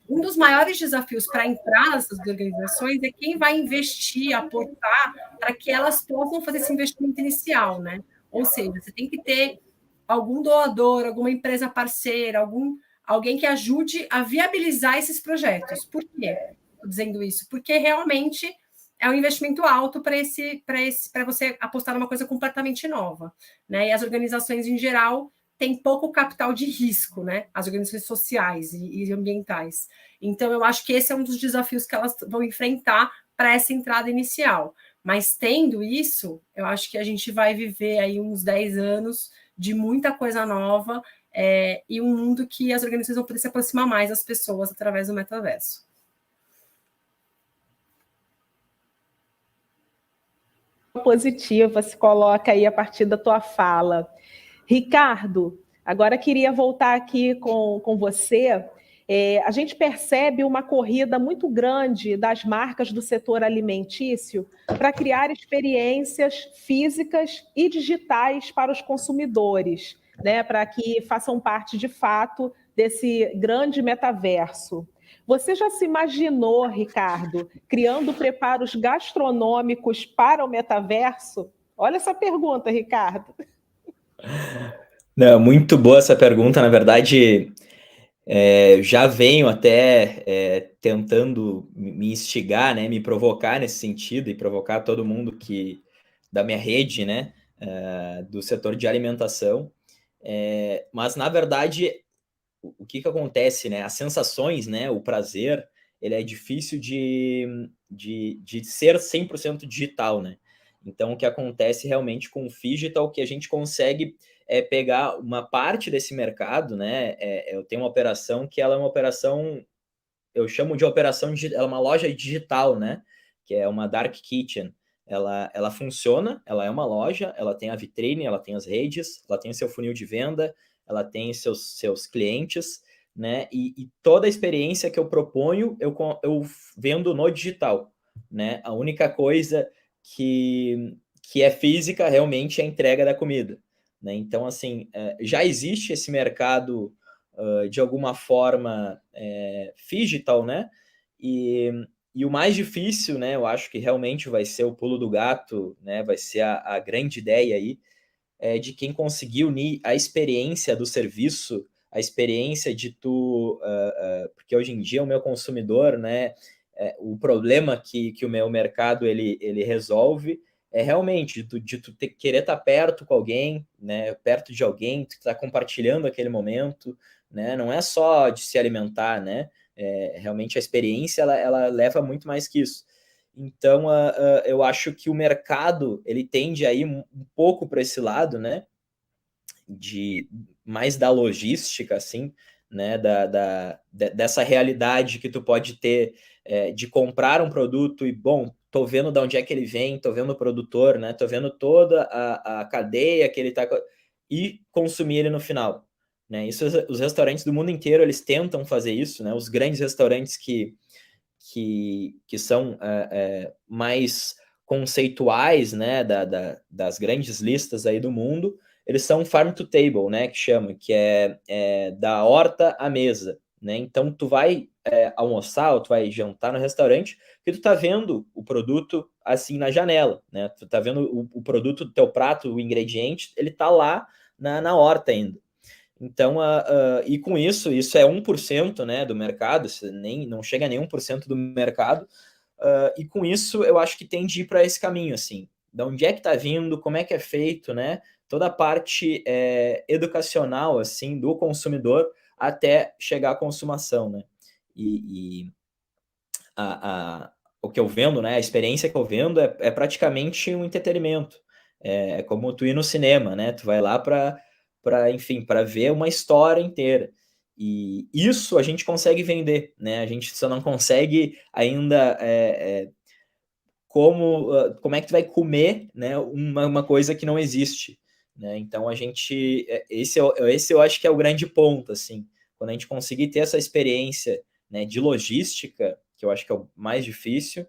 Um dos maiores desafios para entrar nessas organizações é quem vai investir, aportar, para que elas possam fazer esse investimento inicial, né? Ou seja, você tem que ter algum doador, alguma empresa parceira, alguém que ajude a viabilizar esses projetos. Por quê? Estou dizendo isso? Porque realmente é um investimento alto para você apostar numa coisa completamente nova, né? E as organizações, em geral, têm pouco capital de risco, né? As organizações sociais e ambientais. Então, eu acho que esse é um dos desafios que elas vão enfrentar para essa entrada inicial. Mas, tendo isso, eu acho que a gente vai viver aí uns 10 anos de muita coisa nova, e um mundo que as organizações vão poder se aproximar mais das pessoas através do metaverso. Positiva se coloca aí a partir da tua fala. Ricardo, agora queria voltar aqui com você. A gente percebe uma corrida muito grande das marcas do setor alimentício para criar experiências físicas e digitais para os consumidores, né, para que façam parte, de fato, desse grande metaverso. Você já se imaginou, Ricardo, criando preparos gastronômicos para o metaverso? Olha essa pergunta, Ricardo. Não, muito boa essa pergunta. Na verdade, já venho até tentando me instigar, né, me provocar nesse sentido e provocar todo mundo da minha rede, né, do setor de alimentação. Mas, na verdade, o que acontece, né? As sensações, né? O prazer, ele é difícil de ser 100% digital, né? Então, o que acontece realmente com o Phygital, que a gente consegue pegar uma parte desse mercado, né? Eu tenho uma operação que ela é uma operação, eu chamo de operação, ela é uma loja digital, né? Que é uma dark kitchen. Ela funciona, ela é uma loja, ela tem a vitrine, ela tem as redes, ela tem o seu funil de venda, ela tem seus clientes, né? E toda a experiência que eu proponho, eu vendo no digital, né? A única coisa que é física realmente é a entrega da comida, né? Então, assim, já existe esse mercado de alguma forma digital, né? E o mais difícil, né? Eu acho que realmente vai ser o pulo do gato, né? Vai ser a grande ideia aí, de quem conseguiu unir a experiência do serviço, a experiência de porque hoje em dia o meu consumidor, né, o problema que o meu mercado ele resolve é realmente de tu querer estar perto com alguém, né, perto de alguém, tu tá compartilhando aquele momento, né, não é só de se alimentar, né, realmente a experiência ela leva muito mais que isso. Então, eu acho que o mercado ele tende a ir um pouco para esse lado, né? Mais da logística, assim, né? Dessa realidade que tu pode ter de comprar um produto e, bom, tô vendo de onde é que ele vem, tô vendo o produtor, né? Tô vendo toda a cadeia que ele tá... E consumir ele no final, né? Isso, os restaurantes do mundo inteiro, eles tentam fazer isso, né? Os grandes restaurantes que são mais conceituais, né, das grandes listas aí do mundo, eles são farm to table, né, que chama, que é da horta à mesa, né? Então tu vai almoçar ou tu vai jantar no restaurante e tu tá vendo o produto assim na janela, né? Tu tá vendo o produto do teu prato, o ingrediente, ele tá lá na horta ainda. Então, e com isso é 1%, né, do mercado, não chega a nem 1% do mercado, e com isso eu acho que tem de ir para esse caminho, assim, de onde é que está vindo, como é que é feito, né? Toda a parte educacional, assim, do consumidor até chegar à consumação, né? E o que eu vendo, né? A experiência que eu vendo é praticamente um entretenimento. É como tu ir no cinema, né? Tu vai lá enfim, para ver uma história inteira. E isso a gente consegue vender, né? A gente só não consegue ainda como é que tu vai comer, né, uma coisa que não existe, né? Então a gente esse eu acho que é o grande ponto, assim, quando a gente conseguir ter essa experiência, né, de logística, que eu acho que é o mais difícil,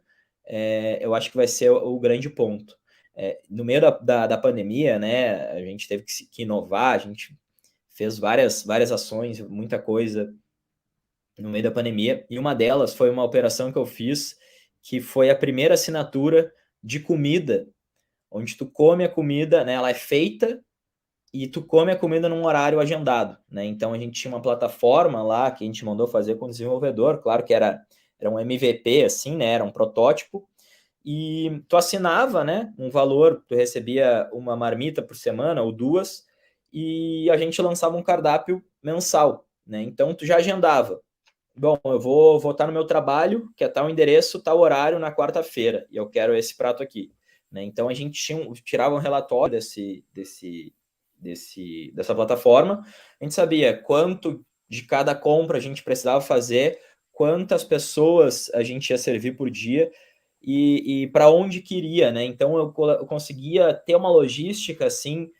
eu acho que vai ser o grande ponto. No meio da pandemia, né, a gente teve que inovar, a gente fez várias ações, muita coisa no meio da pandemia, e uma delas foi uma operação que eu fiz, que foi a primeira assinatura de comida, onde tu come a comida, né, ela é feita e tu come a comida num horário agendado, né? Então a gente tinha uma plataforma lá que a gente mandou fazer com o desenvolvedor, claro que era um MVP, assim, né, era um protótipo, e tu assinava, né, um valor, tu recebia uma marmita por semana ou duas, e a gente lançava um cardápio mensal, né? Então tu já agendava. Bom, eu vou estar no meu trabalho, que é tal endereço, tal horário na quarta-feira, e eu quero esse prato aqui, né? Então a gente tirava um relatório dessa plataforma, a gente sabia quanto de cada compra a gente precisava fazer, quantas pessoas a gente ia servir por dia e para onde queria, né? Então eu conseguia ter uma logística assim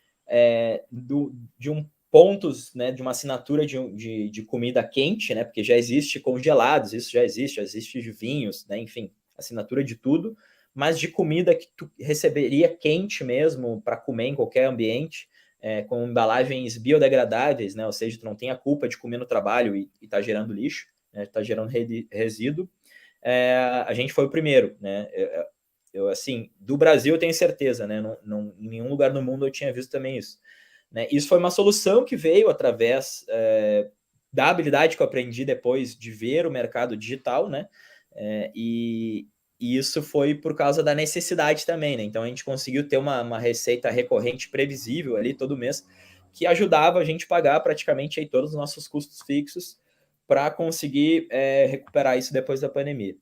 de pontos, né, de uma assinatura de comida quente, né, porque já existe congelados, isso já existe de vinhos, né, enfim, assinatura de tudo, mas de comida que tu receberia quente mesmo para comer em qualquer ambiente, com embalagens biodegradáveis, né, ou seja, tu não tem a culpa de comer no trabalho e tá gerando lixo, né, tá gerando resíduo. A gente foi o primeiro, né, eu assim, do Brasil eu tenho certeza, né, não, em nenhum lugar do mundo eu tinha visto também isso. Né? Isso foi uma solução que veio através da habilidade que eu aprendi depois de ver o mercado digital, né? E isso foi por causa da necessidade também, né? Então a gente conseguiu ter uma receita recorrente previsível ali todo mês, que ajudava a gente a pagar praticamente aí todos os nossos custos fixos para conseguir recuperar isso depois da pandemia.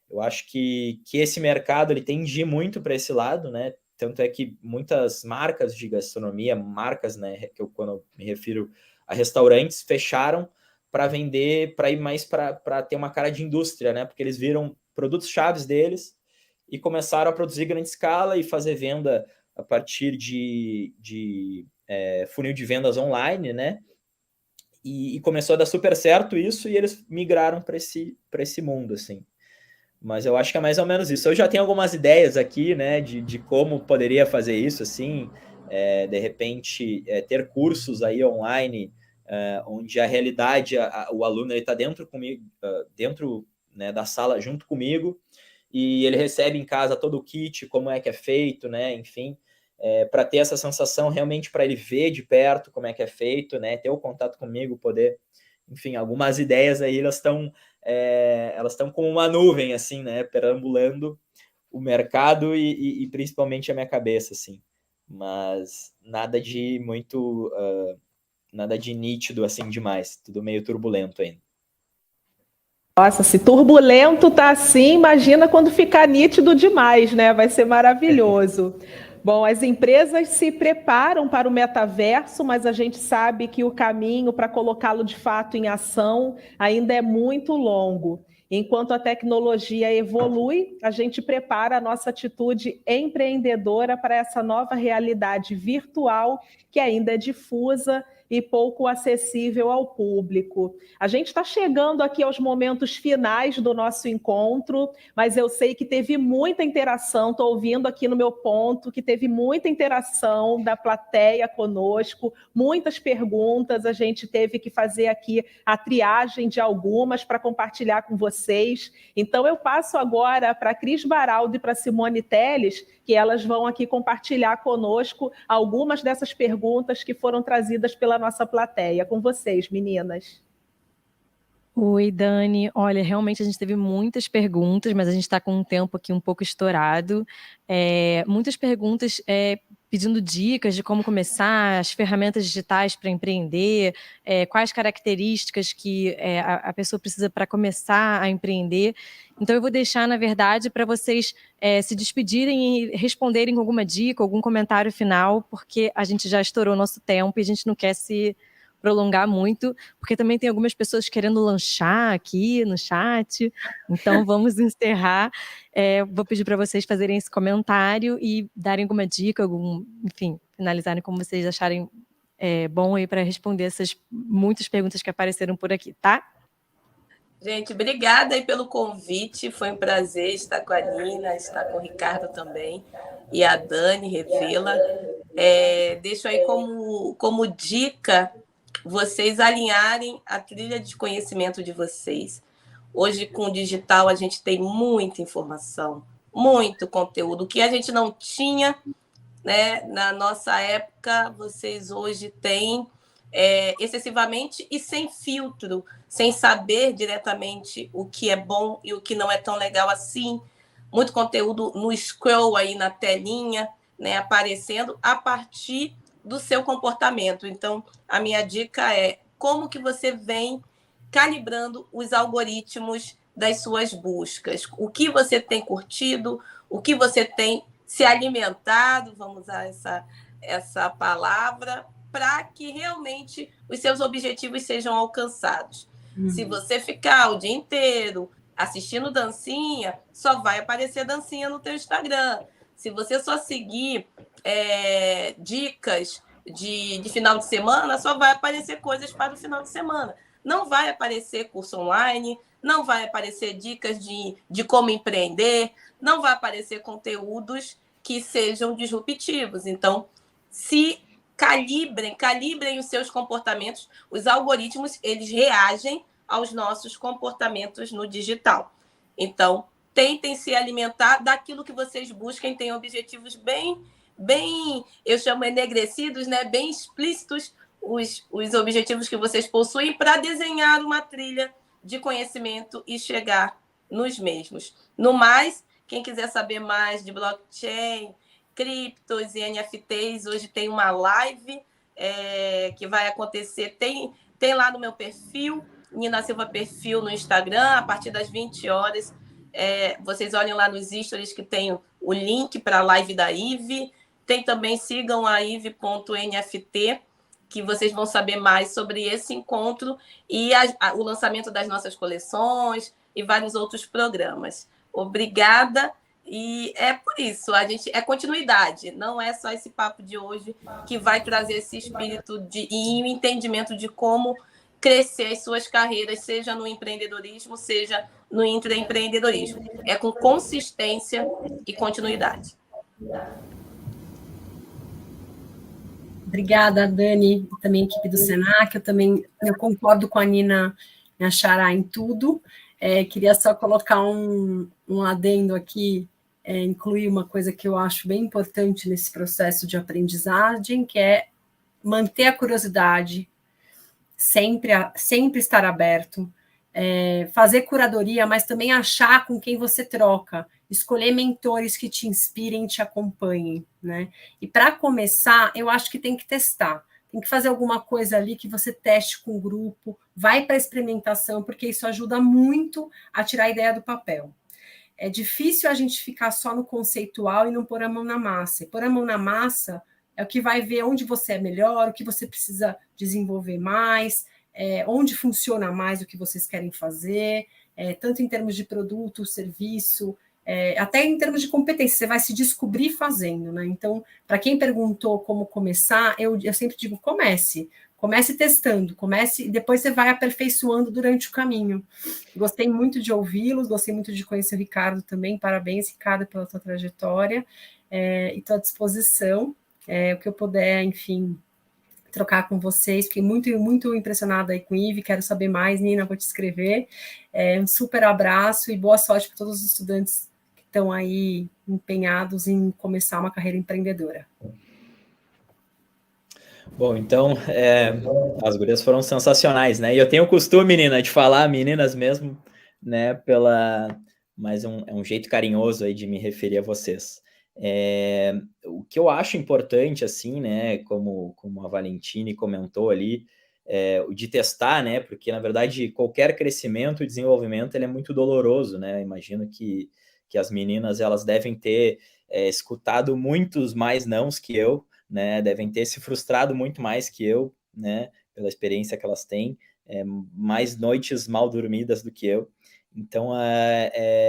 Eu acho que esse mercado ele tende a ir muito para esse lado, né? Tanto é que muitas marcas de gastronomia, marcas, né, que eu quando eu me refiro a restaurantes, fecharam para vender, para ir mais para ter uma cara de indústria, né? Porque eles viram produtos chaves deles e começaram a produzir grande escala e fazer venda a partir de funil de vendas online, né? E começou a dar super certo isso e eles migraram para esse mundo, assim. Mas eu acho que é mais ou menos isso. Eu já tenho algumas ideias aqui, né, de como poderia fazer isso, assim, de repente ter cursos aí online, onde a realidade, o aluno está dentro comigo, dentro, né, da sala junto comigo, e ele recebe em casa todo o kit, como é que é feito, né, enfim, para ter essa sensação realmente para ele ver de perto como é que é feito, né, ter o contato comigo, poder, enfim, algumas ideias aí elas estão como uma nuvem, assim, né, perambulando o mercado e principalmente a minha cabeça, assim, mas nada de muito, nada de nítido, assim, demais, tudo meio turbulento ainda. Nossa, se turbulento tá assim, imagina quando ficar nítido demais, né? Vai ser maravilhoso. Bom, as empresas se preparam para o metaverso, mas a gente sabe que o caminho para colocá-lo de fato em ação ainda é muito longo. Enquanto a tecnologia evolui, a gente prepara a nossa atitude empreendedora para essa nova realidade virtual que ainda é difusa e pouco acessível ao público. A gente está chegando aqui aos momentos finais do nosso encontro, mas eu sei que teve muita interação, estou ouvindo aqui no meu ponto que teve muita interação da plateia conosco, muitas perguntas, a gente teve que fazer aqui a triagem de algumas para compartilhar com vocês. Então eu passo agora para a Cris Baraldo e para a Simone Teles, que elas vão aqui compartilhar conosco algumas dessas perguntas que foram trazidas pela nossa plateia. Com vocês, meninas. Oi, Dani. Olha, realmente a gente teve muitas perguntas, mas a gente está com um tempo aqui um pouco estourado. Muitas perguntas pedindo dicas de como começar, as ferramentas digitais para empreender, quais características que a pessoa precisa para começar a empreender. Então, eu vou deixar, na verdade, para vocês se despedirem e responderem com alguma dica, algum comentário final, porque a gente já estourou nosso tempo e a gente não quer se prolongar muito, porque também tem algumas pessoas querendo lanchar aqui no chat, então vamos encerrar. Vou pedir para vocês fazerem esse comentário e darem alguma dica, enfim, finalizarem como vocês acharem bom aí para responder essas muitas perguntas que apareceram por aqui, tá? Gente, obrigada aí pelo convite, foi um prazer estar com a Nina, estar com o Ricardo também, e a Dani Revela. Deixo aí como dica vocês alinharem a trilha de conhecimento de vocês. Hoje, com o digital, a gente tem muita informação, muito conteúdo, que a gente não tinha, né? Na nossa época, vocês hoje têm excessivamente e sem filtro, sem saber diretamente o que é bom e o que não é tão legal assim. Muito conteúdo no scroll aí na telinha, né, aparecendo a partir do seu comportamento. Então, a minha dica é como que você vem calibrando os algoritmos das suas buscas. O que você tem curtido, o que você tem se alimentado, vamos usar essa palavra, para que realmente os seus objetivos sejam alcançados. Se você ficar o dia inteiro assistindo dancinha, só vai aparecer dancinha no teu Instagram. Se você só seguir dicas de final de semana, só vai aparecer coisas para o final de semana. Não vai aparecer curso online, não vai aparecer dicas de como empreender, não vai aparecer conteúdos que sejam disruptivos. Então, se calibrem os seus comportamentos. Os algoritmos, eles reagem aos nossos comportamentos no digital. Então, tentem se alimentar daquilo que vocês busquem, tem objetivos bem, eu chamo enegrecidos, né? Bem explícitos, os objetivos que vocês possuem para desenhar uma trilha de conhecimento e chegar nos mesmos. No mais, quem quiser saber mais de blockchain, criptos e NFTs, hoje tem uma live que vai acontecer, tem lá no meu perfil, Nina Silva Perfil no Instagram, a partir das 20 horas. Vocês olhem lá nos stories que tem o link para a live da IVE. Tem também, sigam a IVE.NFT, que vocês vão saber mais sobre esse encontro e o lançamento das nossas coleções e vários outros programas. Obrigada. E é por isso, a gente continuidade, não é só esse papo de hoje que vai trazer esse espírito e o entendimento de como crescer as suas carreiras, seja no empreendedorismo, seja no intraempreendedorismo. É com consistência e continuidade. Obrigada, Dani, e também a equipe do Senac. Eu concordo com a Nina Xará em tudo. Queria só colocar um adendo aqui, incluir uma coisa que eu acho bem importante nesse processo de aprendizagem, que é manter a curiosidade, sempre estar aberto, fazer curadoria, mas também achar com quem você troca, escolher mentores que te inspirem e te acompanhem, né? E para começar, eu acho que tem que testar, tem que fazer alguma coisa ali que você teste com o grupo, vai para a experimentação, porque isso ajuda muito a tirar a ideia do papel. É difícil a gente ficar só no conceitual e não pôr a mão na massa. E pôr a mão na massa é o que vai ver onde você é melhor, o que você precisa desenvolver mais, onde funciona mais o que vocês querem fazer, tanto em termos de produto, serviço, até em termos de competência, você vai se descobrir fazendo, né? Então, para quem perguntou como começar, eu sempre digo, comece testando, e depois você vai aperfeiçoando durante o caminho. Gostei muito de ouvi-los, gostei muito de conhecer o Ricardo também, parabéns, Ricardo, pela sua trajetória, e estou à disposição, o que eu puder, enfim, trocar com vocês, fiquei muito, muito impressionada aí com o Ive, quero saber mais, Nina, vou te escrever, um super abraço e boa sorte para todos os estudantes que estão aí empenhados em começar uma carreira empreendedora. Bom, então, as gurias foram sensacionais, né? E eu tenho o costume, menina, de falar meninas mesmo, né? Mas é um jeito carinhoso aí de me referir a vocês. O que eu acho importante, assim, né? Como a Valentine comentou ali, o de testar, né? Porque, na verdade, qualquer crescimento e desenvolvimento, ele é muito doloroso, né? Imagino que as meninas, elas devem ter escutado muitos mais nãos que eu, né, devem ter se frustrado muito mais que eu, né, pela experiência que elas têm, mais noites mal dormidas do que eu. Então,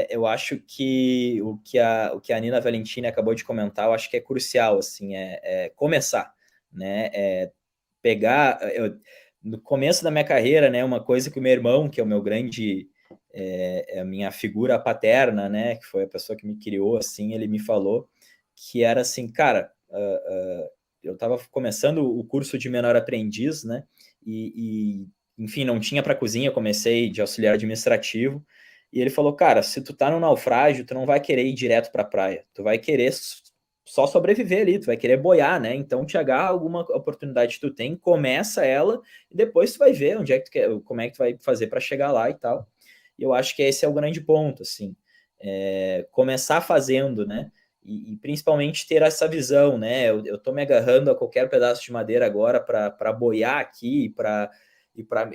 eu acho que o que a Nina Valentini acabou de comentar, eu acho que é crucial, assim, começar, né, pegar... no começo da minha carreira, né, uma coisa que o meu irmão, que é o meu grande... a minha figura paterna, né, que foi a pessoa que me criou, assim, ele me falou que era assim, cara, eu estava começando o curso de menor aprendiz, né, enfim, não tinha para cozinha, comecei de auxiliar administrativo, e ele falou, cara, se tu tá no naufrágio, tu não vai querer ir direto pra praia, tu vai querer só sobreviver ali, tu vai querer boiar, né, então te agarra alguma oportunidade que tu tem, começa ela, e depois tu vai ver onde é que tu quer, como é que tu vai fazer para chegar lá e tal. E eu acho que esse é o grande ponto, assim, começar fazendo, né, e principalmente ter essa visão, né, eu tô me agarrando a qualquer pedaço de madeira agora para boiar aqui e para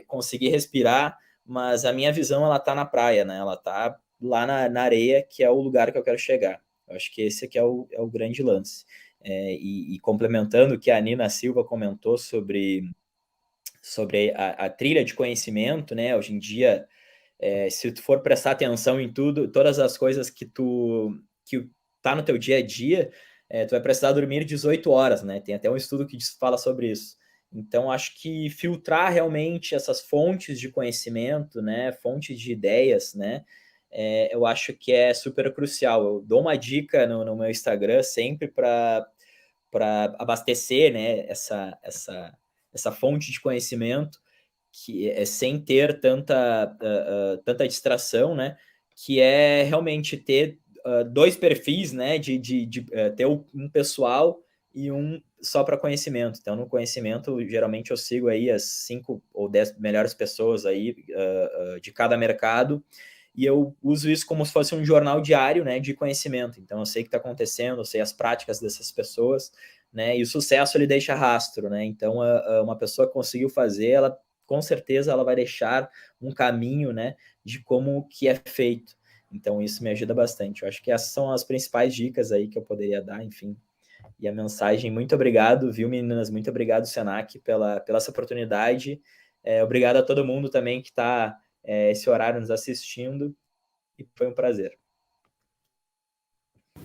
conseguir respirar, mas a minha visão, ela tá na praia, né, ela tá lá na areia, que é o lugar que eu quero chegar. Eu acho que esse aqui é o grande lance. E complementando o que a Nina Silva comentou sobre a trilha de conhecimento, né, hoje em dia, se tu for prestar atenção em tudo, todas as coisas que tá no teu dia a dia, tu vai precisar dormir 18 horas, né? Tem até um estudo que fala sobre isso. Então, acho que filtrar realmente essas fontes de conhecimento, né? Fontes de ideias, né? Eu acho que é super crucial. Eu dou uma dica no meu Instagram sempre para abastecer, né? Essa fonte de conhecimento, que é sem ter tanta distração, né? Que é realmente ter dois perfis, né? De ter um pessoal e um só para conhecimento. Então, no conhecimento, geralmente eu sigo aí as 5 ou 10 melhores pessoas aí de cada mercado, e eu uso isso como se fosse um jornal diário, né, de conhecimento. Então, eu sei o que está acontecendo, eu sei as práticas dessas pessoas, né, e o sucesso, ele deixa rastro, né, então, uma pessoa que conseguiu fazer, ela, com certeza, ela vai deixar um caminho, né, de como que é feito. Então, isso me ajuda bastante. Eu acho que essas são as principais dicas aí que eu poderia dar, enfim. E a mensagem, muito obrigado, viu, meninas? Muito obrigado, Senac, pela essa oportunidade. Obrigado a todo mundo também que está esse horário nos assistindo, e foi um prazer.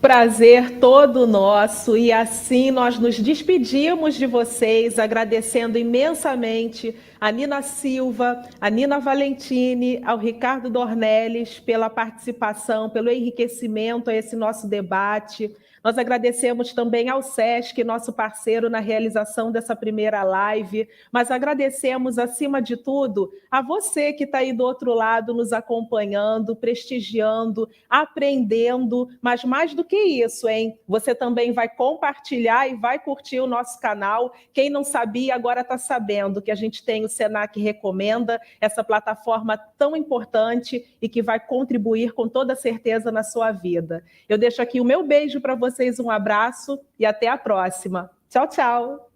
Prazer todo nosso, e assim nós nos despedimos de vocês, agradecendo imensamente a Nina Silva, a Nina Valentini, ao Ricardo Dornelles pela participação, pelo enriquecimento a esse nosso debate. Nós agradecemos também ao SESC, nosso parceiro na realização dessa primeira live, mas agradecemos, acima de tudo, a você que está aí do outro lado nos acompanhando, prestigiando, aprendendo, mas mais do que isso, hein? Você também vai compartilhar e vai curtir o nosso canal. Quem não sabia, agora está sabendo que a gente tem o Senac Recomenda, essa plataforma tão importante e que vai contribuir com toda certeza na sua vida. Eu deixo aqui o meu beijo para vocês, um abraço e até a próxima. Tchau, tchau!